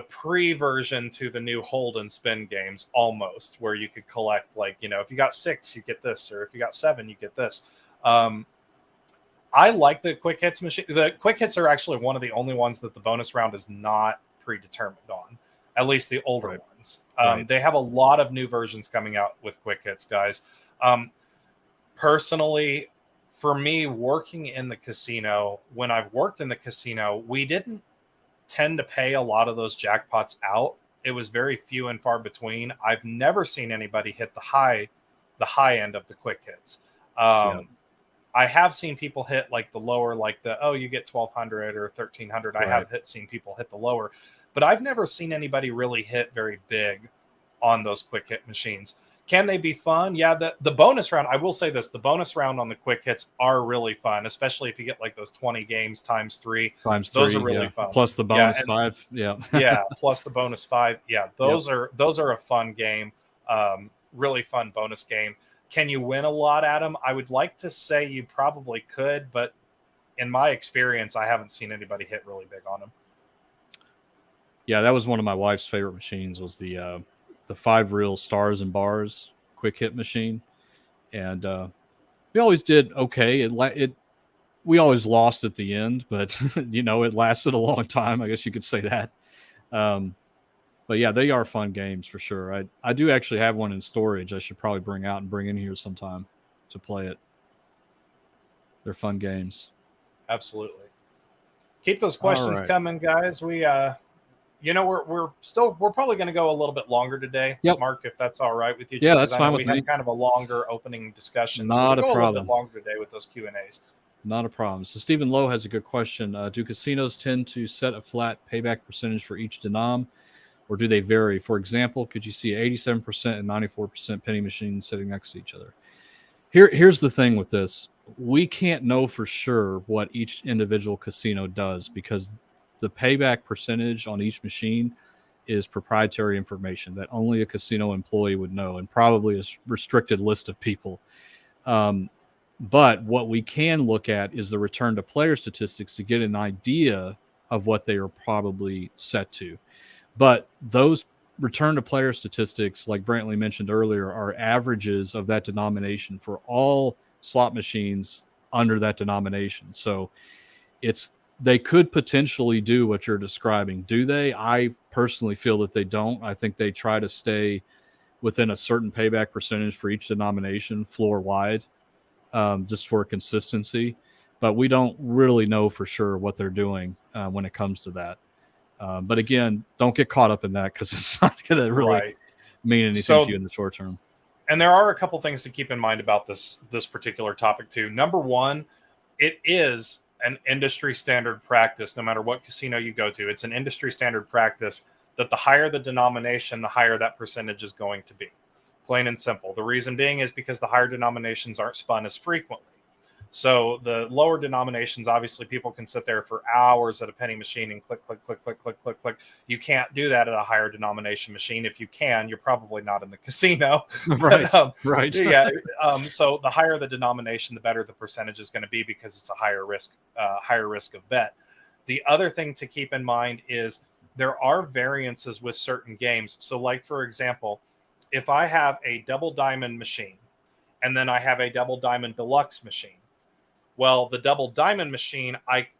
[SPEAKER 1] pre-version to the new hold and spin games, almost, where you could collect, like, if you got 6, you get this, or if you got 7, you get this. I like the quick hits machine. The quick hits are actually one of the only ones that the bonus round is not predetermined on, at least the older ones. They have a lot of new versions coming out with quick hits, guys. Personally, for me, working in the casino, when I've worked in the casino, we didn't tend to pay a lot of those jackpots out. It was very few and far between. I've never seen anybody hit the high end of the quick hits. I have seen people hit like the lower, like you get 1,200 or 1,300. I have seen people hit the lower, but I've never seen anybody really hit very big on those quick hit machines. Can they be fun? Yeah, the bonus round, I will say this, the bonus round on the quick hits are really fun, especially if you get like those 20 games times 3. Those are really fun.
[SPEAKER 2] Plus the bonus 5.
[SPEAKER 1] Yeah, plus the bonus 5. Yeah, those are a fun game. Really fun bonus game. Can you win a lot at them? I would like to say you probably could, but in my experience, I haven't seen anybody hit really big on them.
[SPEAKER 2] Yeah, that was one of my wife's favorite machines, was the 5-reel stars and bars quick hit machine, and we always did okay. We always lost at the end, but it lasted a long time. I guess you could say that. But yeah, they are fun games for sure. I do actually have one in storage. I should probably bring in here sometime to play it. They're fun games.
[SPEAKER 1] Absolutely. Keep those questions coming, guys. We we're probably going to go a little bit longer today, Mark, if that's all right with you.
[SPEAKER 2] Yeah, that's fine with me.
[SPEAKER 1] We had kind of a longer opening discussion.
[SPEAKER 2] Not
[SPEAKER 1] so we'll
[SPEAKER 2] a
[SPEAKER 1] go
[SPEAKER 2] problem.
[SPEAKER 1] A little bit longer today with those Q&As.
[SPEAKER 2] Not a problem. So Stephen Lowe has a good question. Do casinos tend to set a flat payback percentage for each denom, or do they vary? For example, could you see 87% and 94% penny machines sitting next to each other? Here's the thing with this. We can't know for sure what each individual casino does, because the payback percentage on each machine is proprietary information that only a casino employee would know, and probably a restricted list of people. But what we can look at is the return to player statistics to get an idea of what they are probably set to. But those return to player statistics, like Brantley mentioned earlier, are averages of that denomination for all slot machines under that denomination. So they could potentially do what you're describing. Do they? I personally feel that they don't. I think they try to stay within a certain payback percentage for each denomination, floor wide, just for consistency. But we don't really know for sure what they're doing when it comes to that. But again, don't get caught up in that, because it's not going to really mean anything to you in the short term.
[SPEAKER 1] And there are a couple things to keep in mind about this particular topic too. Number one, it is an industry standard practice. No matter what casino you go to, it's an industry standard practice that the higher the denomination, the higher that percentage is going to be. Plain and simple. The reason being is because the higher denominations aren't spun as frequently. So the lower denominations, obviously, people can sit there for hours at a penny machine and click, click, click, click, click, click, click. You can't do that at a higher denomination machine. If you can, you're probably not in the casino.
[SPEAKER 2] Right.
[SPEAKER 1] But,
[SPEAKER 2] Right.
[SPEAKER 1] yeah. So the higher the denomination, the better the percentage is going to be, because it's a higher risk of bet. The other thing to keep in mind is there are variances with certain games. So, like, for example, if I have a double diamond machine and then I have a double diamond deluxe machine, well, the double diamond machine,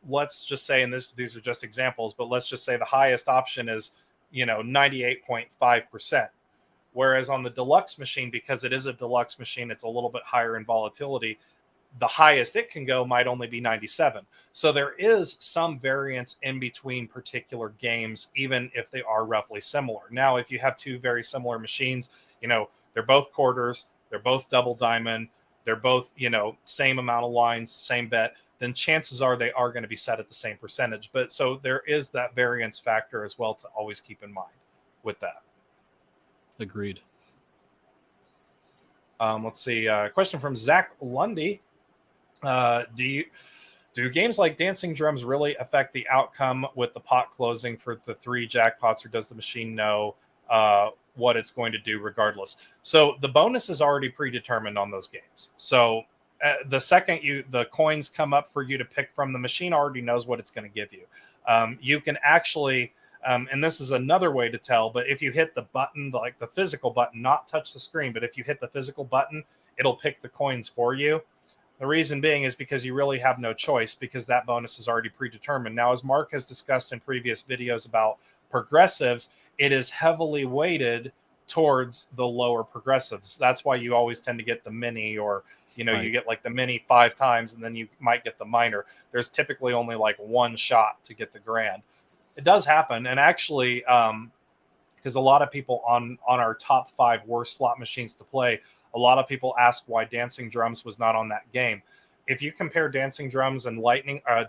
[SPEAKER 1] let's just say, and these are just examples, but let's just say the highest option is, 98.5%. Whereas on the deluxe machine, because it is a deluxe machine, it's a little bit higher in volatility. The highest it can go might only be 97. So there is some variance in between particular games, even if they are roughly similar. Now, if you have two very similar machines, they're both quarters, they're both double diamond, they're both, same amount of lines, same bet, then chances are they are going to be set at the same percentage. But so there is that variance factor as well to always keep in mind with that.
[SPEAKER 2] Agreed.
[SPEAKER 1] Let's see. Question from Zach Lundy. Do games like Dancing Drums really affect the outcome with the pot closing for the 3 jackpots, or does the machine know what it's going to do regardless? So the bonus is already predetermined on those games. So the second the coins come up for you to pick from, the machine already knows what it's going to give you. You can actually, and this is another way to tell, but if you hit the button, like the physical button, not touch the screen, but if you hit the physical button, it'll pick the coins for you. The reason being is because you really have no choice, because that bonus is already predetermined. Now, as Mark has discussed in previous videos about progressives, it is heavily weighted towards the lower progressives. That's why you always tend to get the mini, or,
[SPEAKER 2] Right.
[SPEAKER 1] you get like the mini 5 times and then you might get the minor. There's typically only like one shot to get the grand. It does happen. And actually, because a lot of people on our top 5 worst slot machines to play, a lot of people ask why Dancing Drums was not on that game. If you compare Dancing Drums and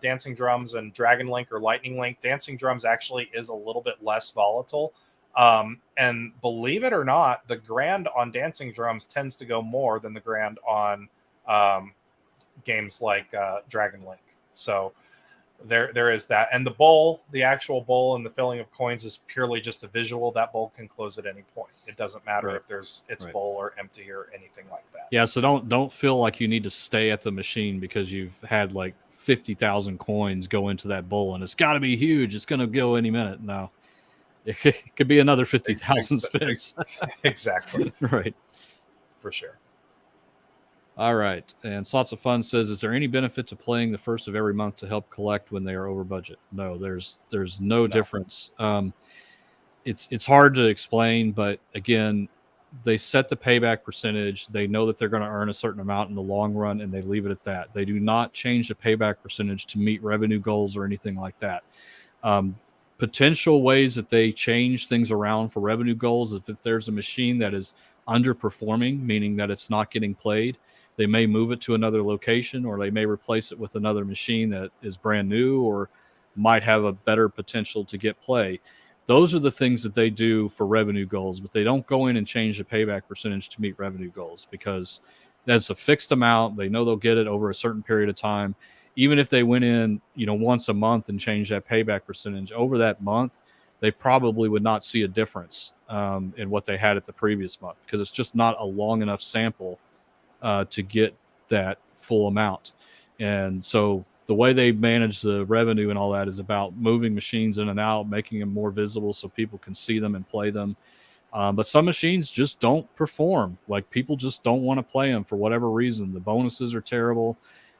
[SPEAKER 1] Dancing Drums and Dragon Link or Lightning Link, Dancing Drums actually is a little bit less volatile. And believe it or not, the grand on Dancing Drums tends to go more than the grand on games like Dragon Link. So there is that. And the bowl, the actual bowl and the filling of coins is purely just a visual. That bowl can close at any point. It doesn't matter if it's full or empty or anything like that.
[SPEAKER 2] Yeah, so don't feel like you need to stay at the machine because you've had like 50,000 coins go into that bowl and it's got to be huge. It's going to go any minute. No, it could be another 50,000 spins.
[SPEAKER 1] Exactly.
[SPEAKER 2] Right.
[SPEAKER 1] For sure.
[SPEAKER 2] All right. And Slots of Fun says, is there any benefit to playing the first of every month to help collect when they are over budget? No, there's no difference. It's hard to explain, but again, they set the payback percentage. They know that they're going to earn a certain amount in the long run, and they leave it at that. They do not change the payback percentage to meet revenue goals or anything like that. Potential ways that they change things around for revenue goals is if there's a machine that is underperforming, meaning that it's not getting played, they may move it to another location, or they may replace it with another machine that is brand new or might have a better potential to get play. Those are the things that they do for revenue goals, but they don't go in and change the payback percentage to meet revenue goals, because that's a fixed amount. They know they'll get it over a certain period of time. Even if they went in, once a month and changed that payback percentage over that month, they probably would not see a difference in what they had at the previous month, because it's just not a long enough sample to get that full amount. And so the way they manage the revenue and all that is about moving machines in and out, making them more visible so people can see them and play them. But some machines just don't perform. Like, people just don't want to play them for whatever reason. The bonuses are terrible.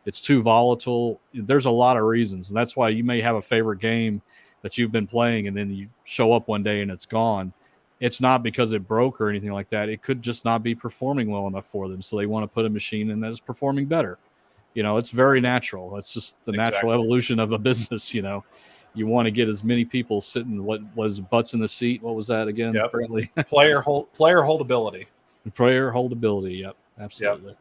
[SPEAKER 2] It's too volatile. There's a lot of reasons. And that's why you may have a favorite game that you've been playing and then you show up one day and it's gone. It's not because it broke or anything like that. It could just not be performing well enough for them. So they want to put a machine in that is performing better. It's very natural. It's just the natural evolution of a business. You want to get as many people sitting. What was butts in the seat? What was that again?
[SPEAKER 1] Yep.
[SPEAKER 2] Apparently,
[SPEAKER 1] player holdability.
[SPEAKER 2] Player holdability. Yep, absolutely.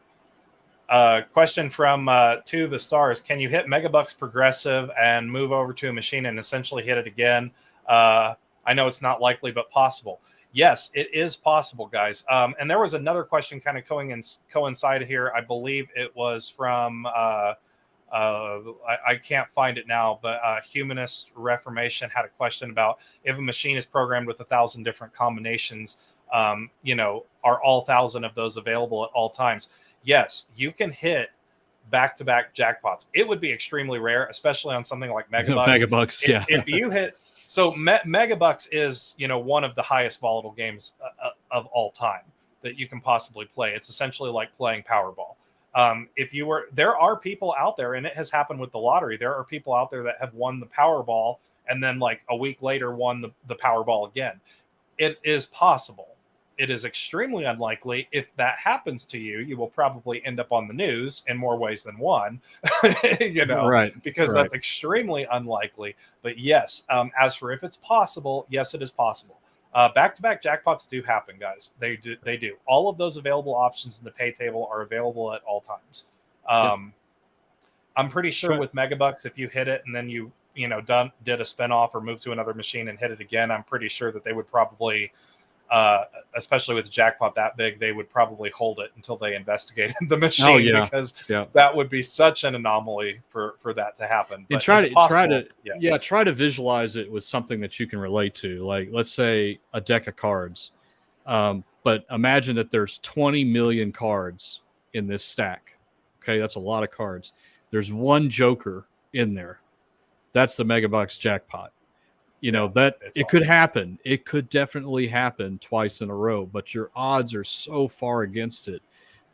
[SPEAKER 1] Yep. Question from To the Stars: can you hit Megabucks progressive and move over to a machine and essentially hit it again? I know it's not likely, but possible. yes, it is possible, guys. And there was another question kind of coincide here. I believe it was from I can't find it now, but Humanist Reformation had a question about if a machine is programmed with 1,000 different combinations, are all 1,000 of those available at all times? Yes, you can hit back-to-back jackpots. It would be extremely rare, especially on something like Megabucks.
[SPEAKER 2] Megabucks, yeah.
[SPEAKER 1] If you hit, so Megabucks is, one of the highest volatile games of all time that you can possibly play. It's essentially like playing Powerball. There are people out there, and it has happened with the lottery. There are people out there that have won the Powerball and then like a week later won the Powerball again. It is possible. It is extremely unlikely. If that happens to you, you will probably end up on the news in more ways than one,
[SPEAKER 2] Right.
[SPEAKER 1] because that's extremely unlikely. But yes, as for if it's possible, yes, it is possible. Back-to-back jackpots do happen, guys. They do. All of those available options in the pay table are available at all times. I'm pretty sure with Megabucks, if you hit it and then you did a spin-off or moved to another machine and hit it again, I'm pretty sure that they would probably, especially with a jackpot that big, they would probably hold it until they investigated the machine, because that would be such an anomaly for that to happen. But
[SPEAKER 2] and try to visualize it with something that you can relate to. Like, let's say a deck of cards, but imagine that there's 20 million cards in this stack. Okay, that's a lot of cards. There's one joker in there. That's the Megabucks jackpot. It could happen. It could definitely happen twice in a row, but your odds are so far against it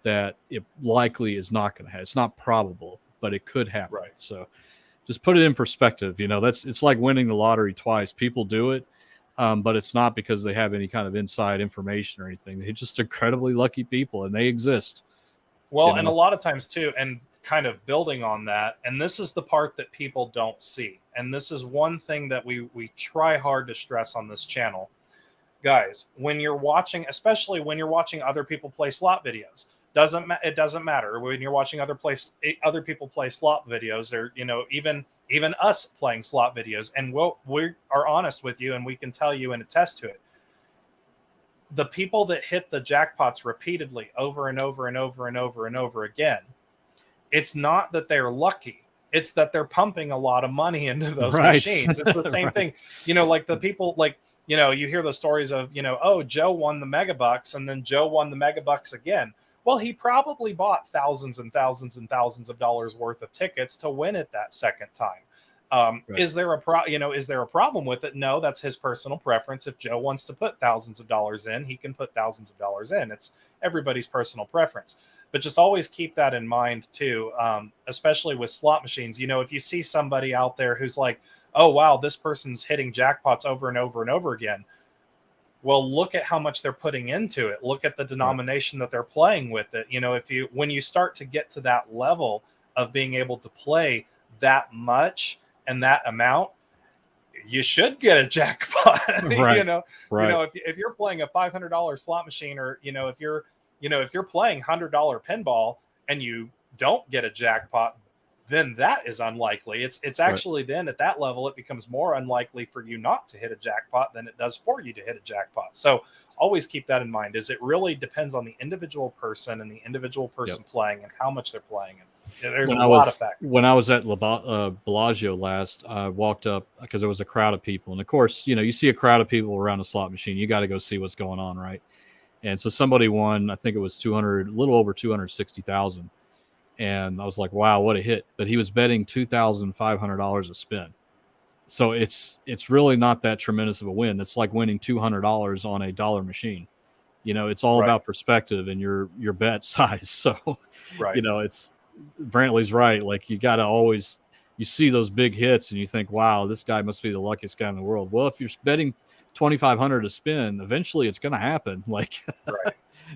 [SPEAKER 2] that it likely is not going to happen. It's not probable, but it could happen.
[SPEAKER 1] Right.
[SPEAKER 2] So just put it in perspective. It's like winning the lottery twice. People do it, but it's not because they have any kind of inside information or anything. They're just incredibly lucky people, and they exist.
[SPEAKER 1] Well, and a lot of times too, and kind of building on that, and this is the part that people don't see, and this is one thing that we try hard to stress on this channel, guys. When you're watching, especially when you're watching other people play slot videos, it doesn't matter when you're watching other people play slot videos, or even us playing slot videos, and we are honest with you, and we can tell you and attest to it. The people that hit the jackpots repeatedly over and over and over and over and over again, it's not that they're lucky. It's that they're pumping a lot of money into those machines. It's the same thing. Like the people, you hear the stories of, oh, Joe won the Megabucks and then Joe won the Megabucks again. Well, he probably bought thousands and thousands and thousands of dollars worth of tickets to win it that second time. Is there a problem with it? No, that's his personal preference. If Joe wants to put thousands of dollars in, he can put thousands of dollars in. It's everybody's personal preference. But just always keep that in mind too, especially with slot machines. If you see somebody out there who's like, oh, wow, this person's hitting jackpots over and over and over again. Well, look at how much they're putting into it. Look at the denomination that they're playing with it. When you start to get to that level of being able to play that much and that amount, you should get a jackpot. If you're playing a $500 slot machine, or if you're playing $100 pinball and you don't get a jackpot, then that is unlikely. It's actually then at that level, it becomes more unlikely for you not to hit a jackpot than it does for you to hit a jackpot. So always keep that in mind. It really depends on the individual person and the individual person playing and how much they're playing. And there's a lot of factors.
[SPEAKER 2] When I was at Bellagio last, I walked up because there was a crowd of people. And of course, you see a crowd of people around a slot machine. You got to go see what's going on, right? And so somebody won, I think it was a little over 260,000. And I was like, wow, what a hit. But he was betting $2,500 a spin. So it's really not that tremendous of a win. It's like winning $200 on a dollar machine. It's all about perspective and your bet size. So, it's Brantley's right. Like, you got to always, you see those big hits and you think, wow, this guy must be the luckiest guy in the world. Well, if you're betting $2,500 to spin, eventually it's going to happen. Like,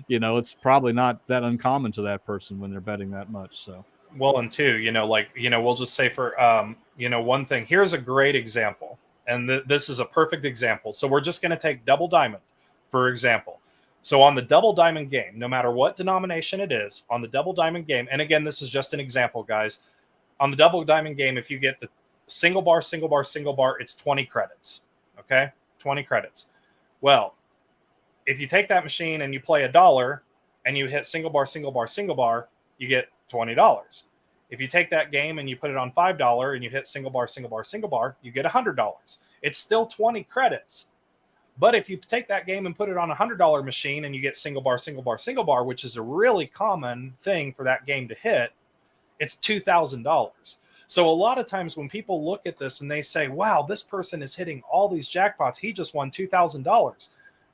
[SPEAKER 2] it's probably not that uncommon to that person when they're betting that much. So,
[SPEAKER 1] well, and two, we'll just say for, one thing, here's a great example. And this is a perfect example. So we're just going to take double diamond, for example. So on the double diamond game, no matter what denomination it is, on the double diamond game, and again, this is just an example, guys. On the double diamond game, if you get the single bar, it's 20 credits. Okay? 20 credits. Well, if you take that machine and you play $1 and you hit single bar, single bar, single bar, you get $20. If you take that game and you put it on $5 and you hit single bar, single bar, single bar, you get $100. It's still 20 credits. But if you take that game and put it on a $100 machine and you get single bar, single bar, single bar, which is a really common thing for that game to hit, it's $2,000. So a lot of times when people look at this and they say, wow, this person is hitting all these jackpots, he just won $2,000.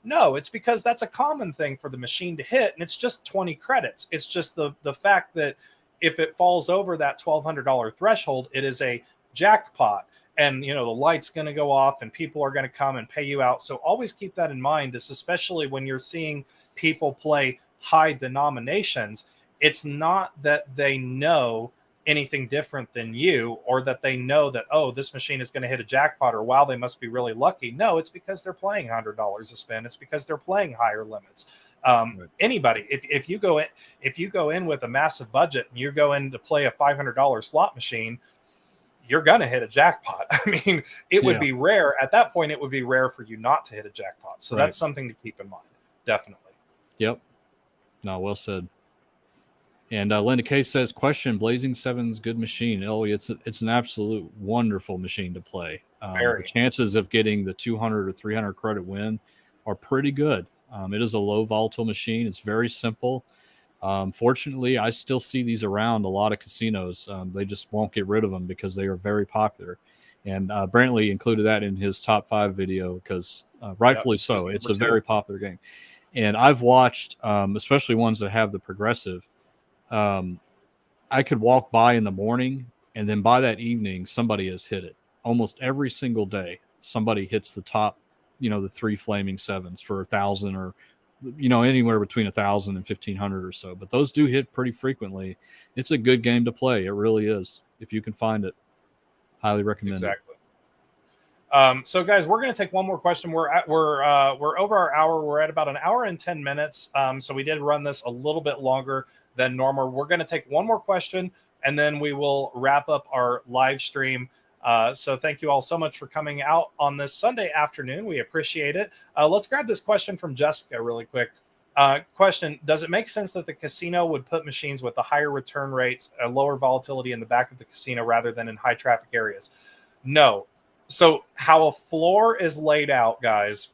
[SPEAKER 1] No, it's because that's a common thing for the machine to hit, and it's just 20 credits. It's just the fact that if it falls over that $1,200 threshold, it is a jackpot. And, the light's going to go off and people are going to come and pay you out. So always keep that in mind, especially when you're seeing people play high denominations. It's not that they know anything different than you, or that they know that, oh, this machine is going to hit a jackpot, or wow, they must be really lucky. No, it's because they're playing $100 a spin. It's because they're playing higher limits. Right. Anybody, if you go in with a massive budget and you go in to play a $500 slot machine, you're going to hit a jackpot. I mean, it would be rare. At that point, it would be rare for you not to hit a jackpot. So that's something to keep in mind. Definitely.
[SPEAKER 2] Yep. No, well said. And Linda K says, question, Blazing Seven's good machine. Oh, it's an absolute wonderful machine to play. The chances of getting the 200 or 300 credit win are pretty good. It is a low volatile machine. It's very simple. Fortunately, I still see these around a lot of casinos. They just won't get rid of them because they are very popular. And Brantley included that in his top 5 video because rightfully so. It's a very popular game. And I've watched, especially ones that have the progressive, I could walk by in the morning and then by that evening, somebody has hit it. Almost every single day, somebody hits the top, the 3 flaming sevens for 1,000 or anywhere between 1,000 and 1,500 or so. But those do hit pretty frequently. It's a good game to play. It really is. If you can find it, highly recommend it.
[SPEAKER 1] So guys, we're going to take one more question. We're over our hour. We're at about an hour and 10 minutes. So we did run this a little bit longer than normal. We're going to take one more question and then we will wrap up our live stream. So thank you all so much for coming out on this Sunday afternoon. We appreciate it. Let's grab this question from Jessica really quick. Question, does it make sense that the casino would put machines with the higher return rates, a lower volatility in the back of the casino rather than in high traffic areas? No. So how a floor is laid out, guys,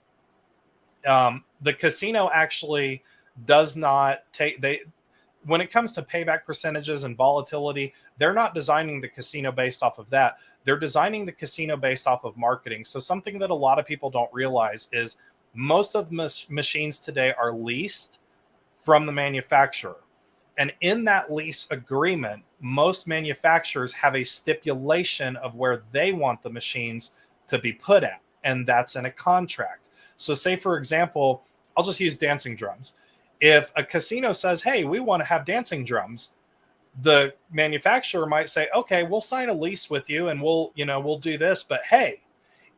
[SPEAKER 1] the casino actually does not when it comes to payback percentages and volatility, they're not designing the casino based off of that. They're designing the casino based off of marketing. So something that a lot of people don't realize is most of the machines today are leased from the manufacturer. And in that lease agreement, most manufacturers have a stipulation of where they want the machines to be put at. And that's in a contract. So say, for example, I'll just use dancing drums. If a casino says, hey, we want to have dancing drums, the manufacturer might say, okay, we'll sign a lease with you and we'll do this. But hey,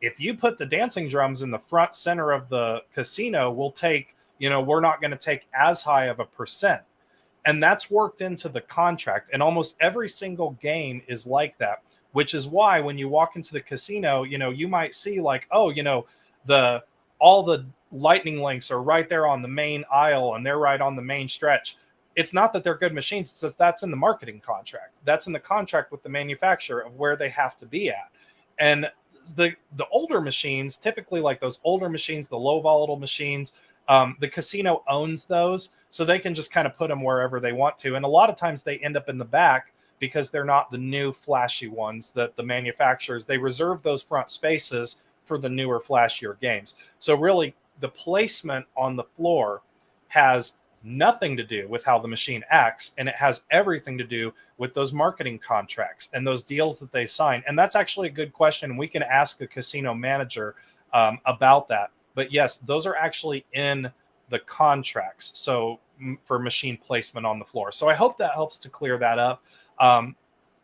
[SPEAKER 1] if you put the dancing drums in the front center of the casino, we'll take, we're not going to take as high of a percent. And that's worked into the contract. And almost every single game is like that, which is why when you walk into the casino, you might see like, oh, all the lightning links are right there on the main aisle and they're right on the main stretch. It's not that they're good machines. It's just that's in the marketing contract. That's in the contract with the manufacturer of where they have to be at. And the older machines, typically like those older machines, the low volatile machines, the casino owns those, so they can just kind of put them wherever they want to. And a lot of times they end up in the back because they're not the new flashy ones that the manufacturers, they reserve those front spaces for the newer, flashier games. So really, the placement on the floor has nothing to do with how the machine acts, and it has everything to do with those marketing contracts and those deals that they sign. And that's actually a good question. We can ask a casino manager about that. But yes, those are actually in the contracts. So for machine placement on the floor. So I hope that helps to clear that up.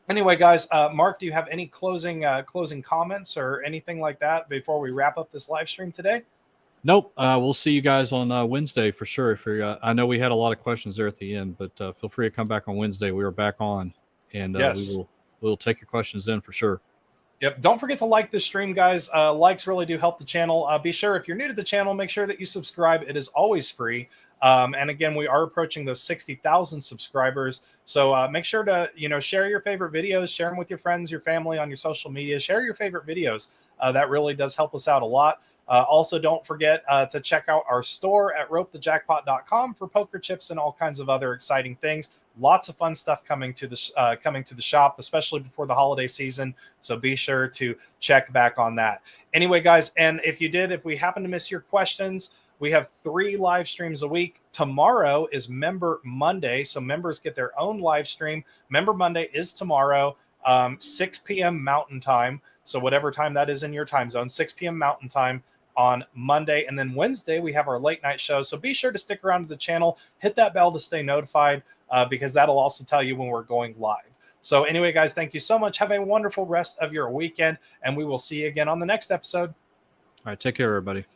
[SPEAKER 1] Anyway, guys, Mark, do you have any closing comments or anything like that before we wrap up this live stream today?
[SPEAKER 2] Nope. We'll see you guys on Wednesday for sure. I know we had a lot of questions there at the end, but feel free to come back on Wednesday. We are back on, and
[SPEAKER 1] yes.
[SPEAKER 2] we'll take your questions in for sure.
[SPEAKER 1] Yep. Don't forget to like this stream, guys. Likes really do help the channel. Be sure, if you're new to the channel, make sure that you subscribe. It is always free. And again, we are approaching those 60,000 subscribers. So make sure to, share your favorite videos, share them with your friends, your family on your social media, share your favorite videos. That really does help us out a lot. Also, don't forget to check out our store at ropethejackpot.com for poker chips and all kinds of other exciting things. Lots of fun stuff coming to the shop, especially before the holiday season. So be sure to check back on that. Anyway, guys, and if we happen to miss your questions, we have 3 live streams a week. Tomorrow is Member Monday, so members get their own live stream. Member Monday is tomorrow, 6 p.m. Mountain Time. So whatever time that is in your time zone, 6 p.m. Mountain Time on Monday. And then Wednesday, we have our late night show. So be sure to stick around to the channel, hit that bell to stay notified, because that'll also tell you when we're going live. So anyway, guys, thank you so much. Have a wonderful rest of your weekend, and we will see you again on the next episode.
[SPEAKER 2] All right, take care, everybody.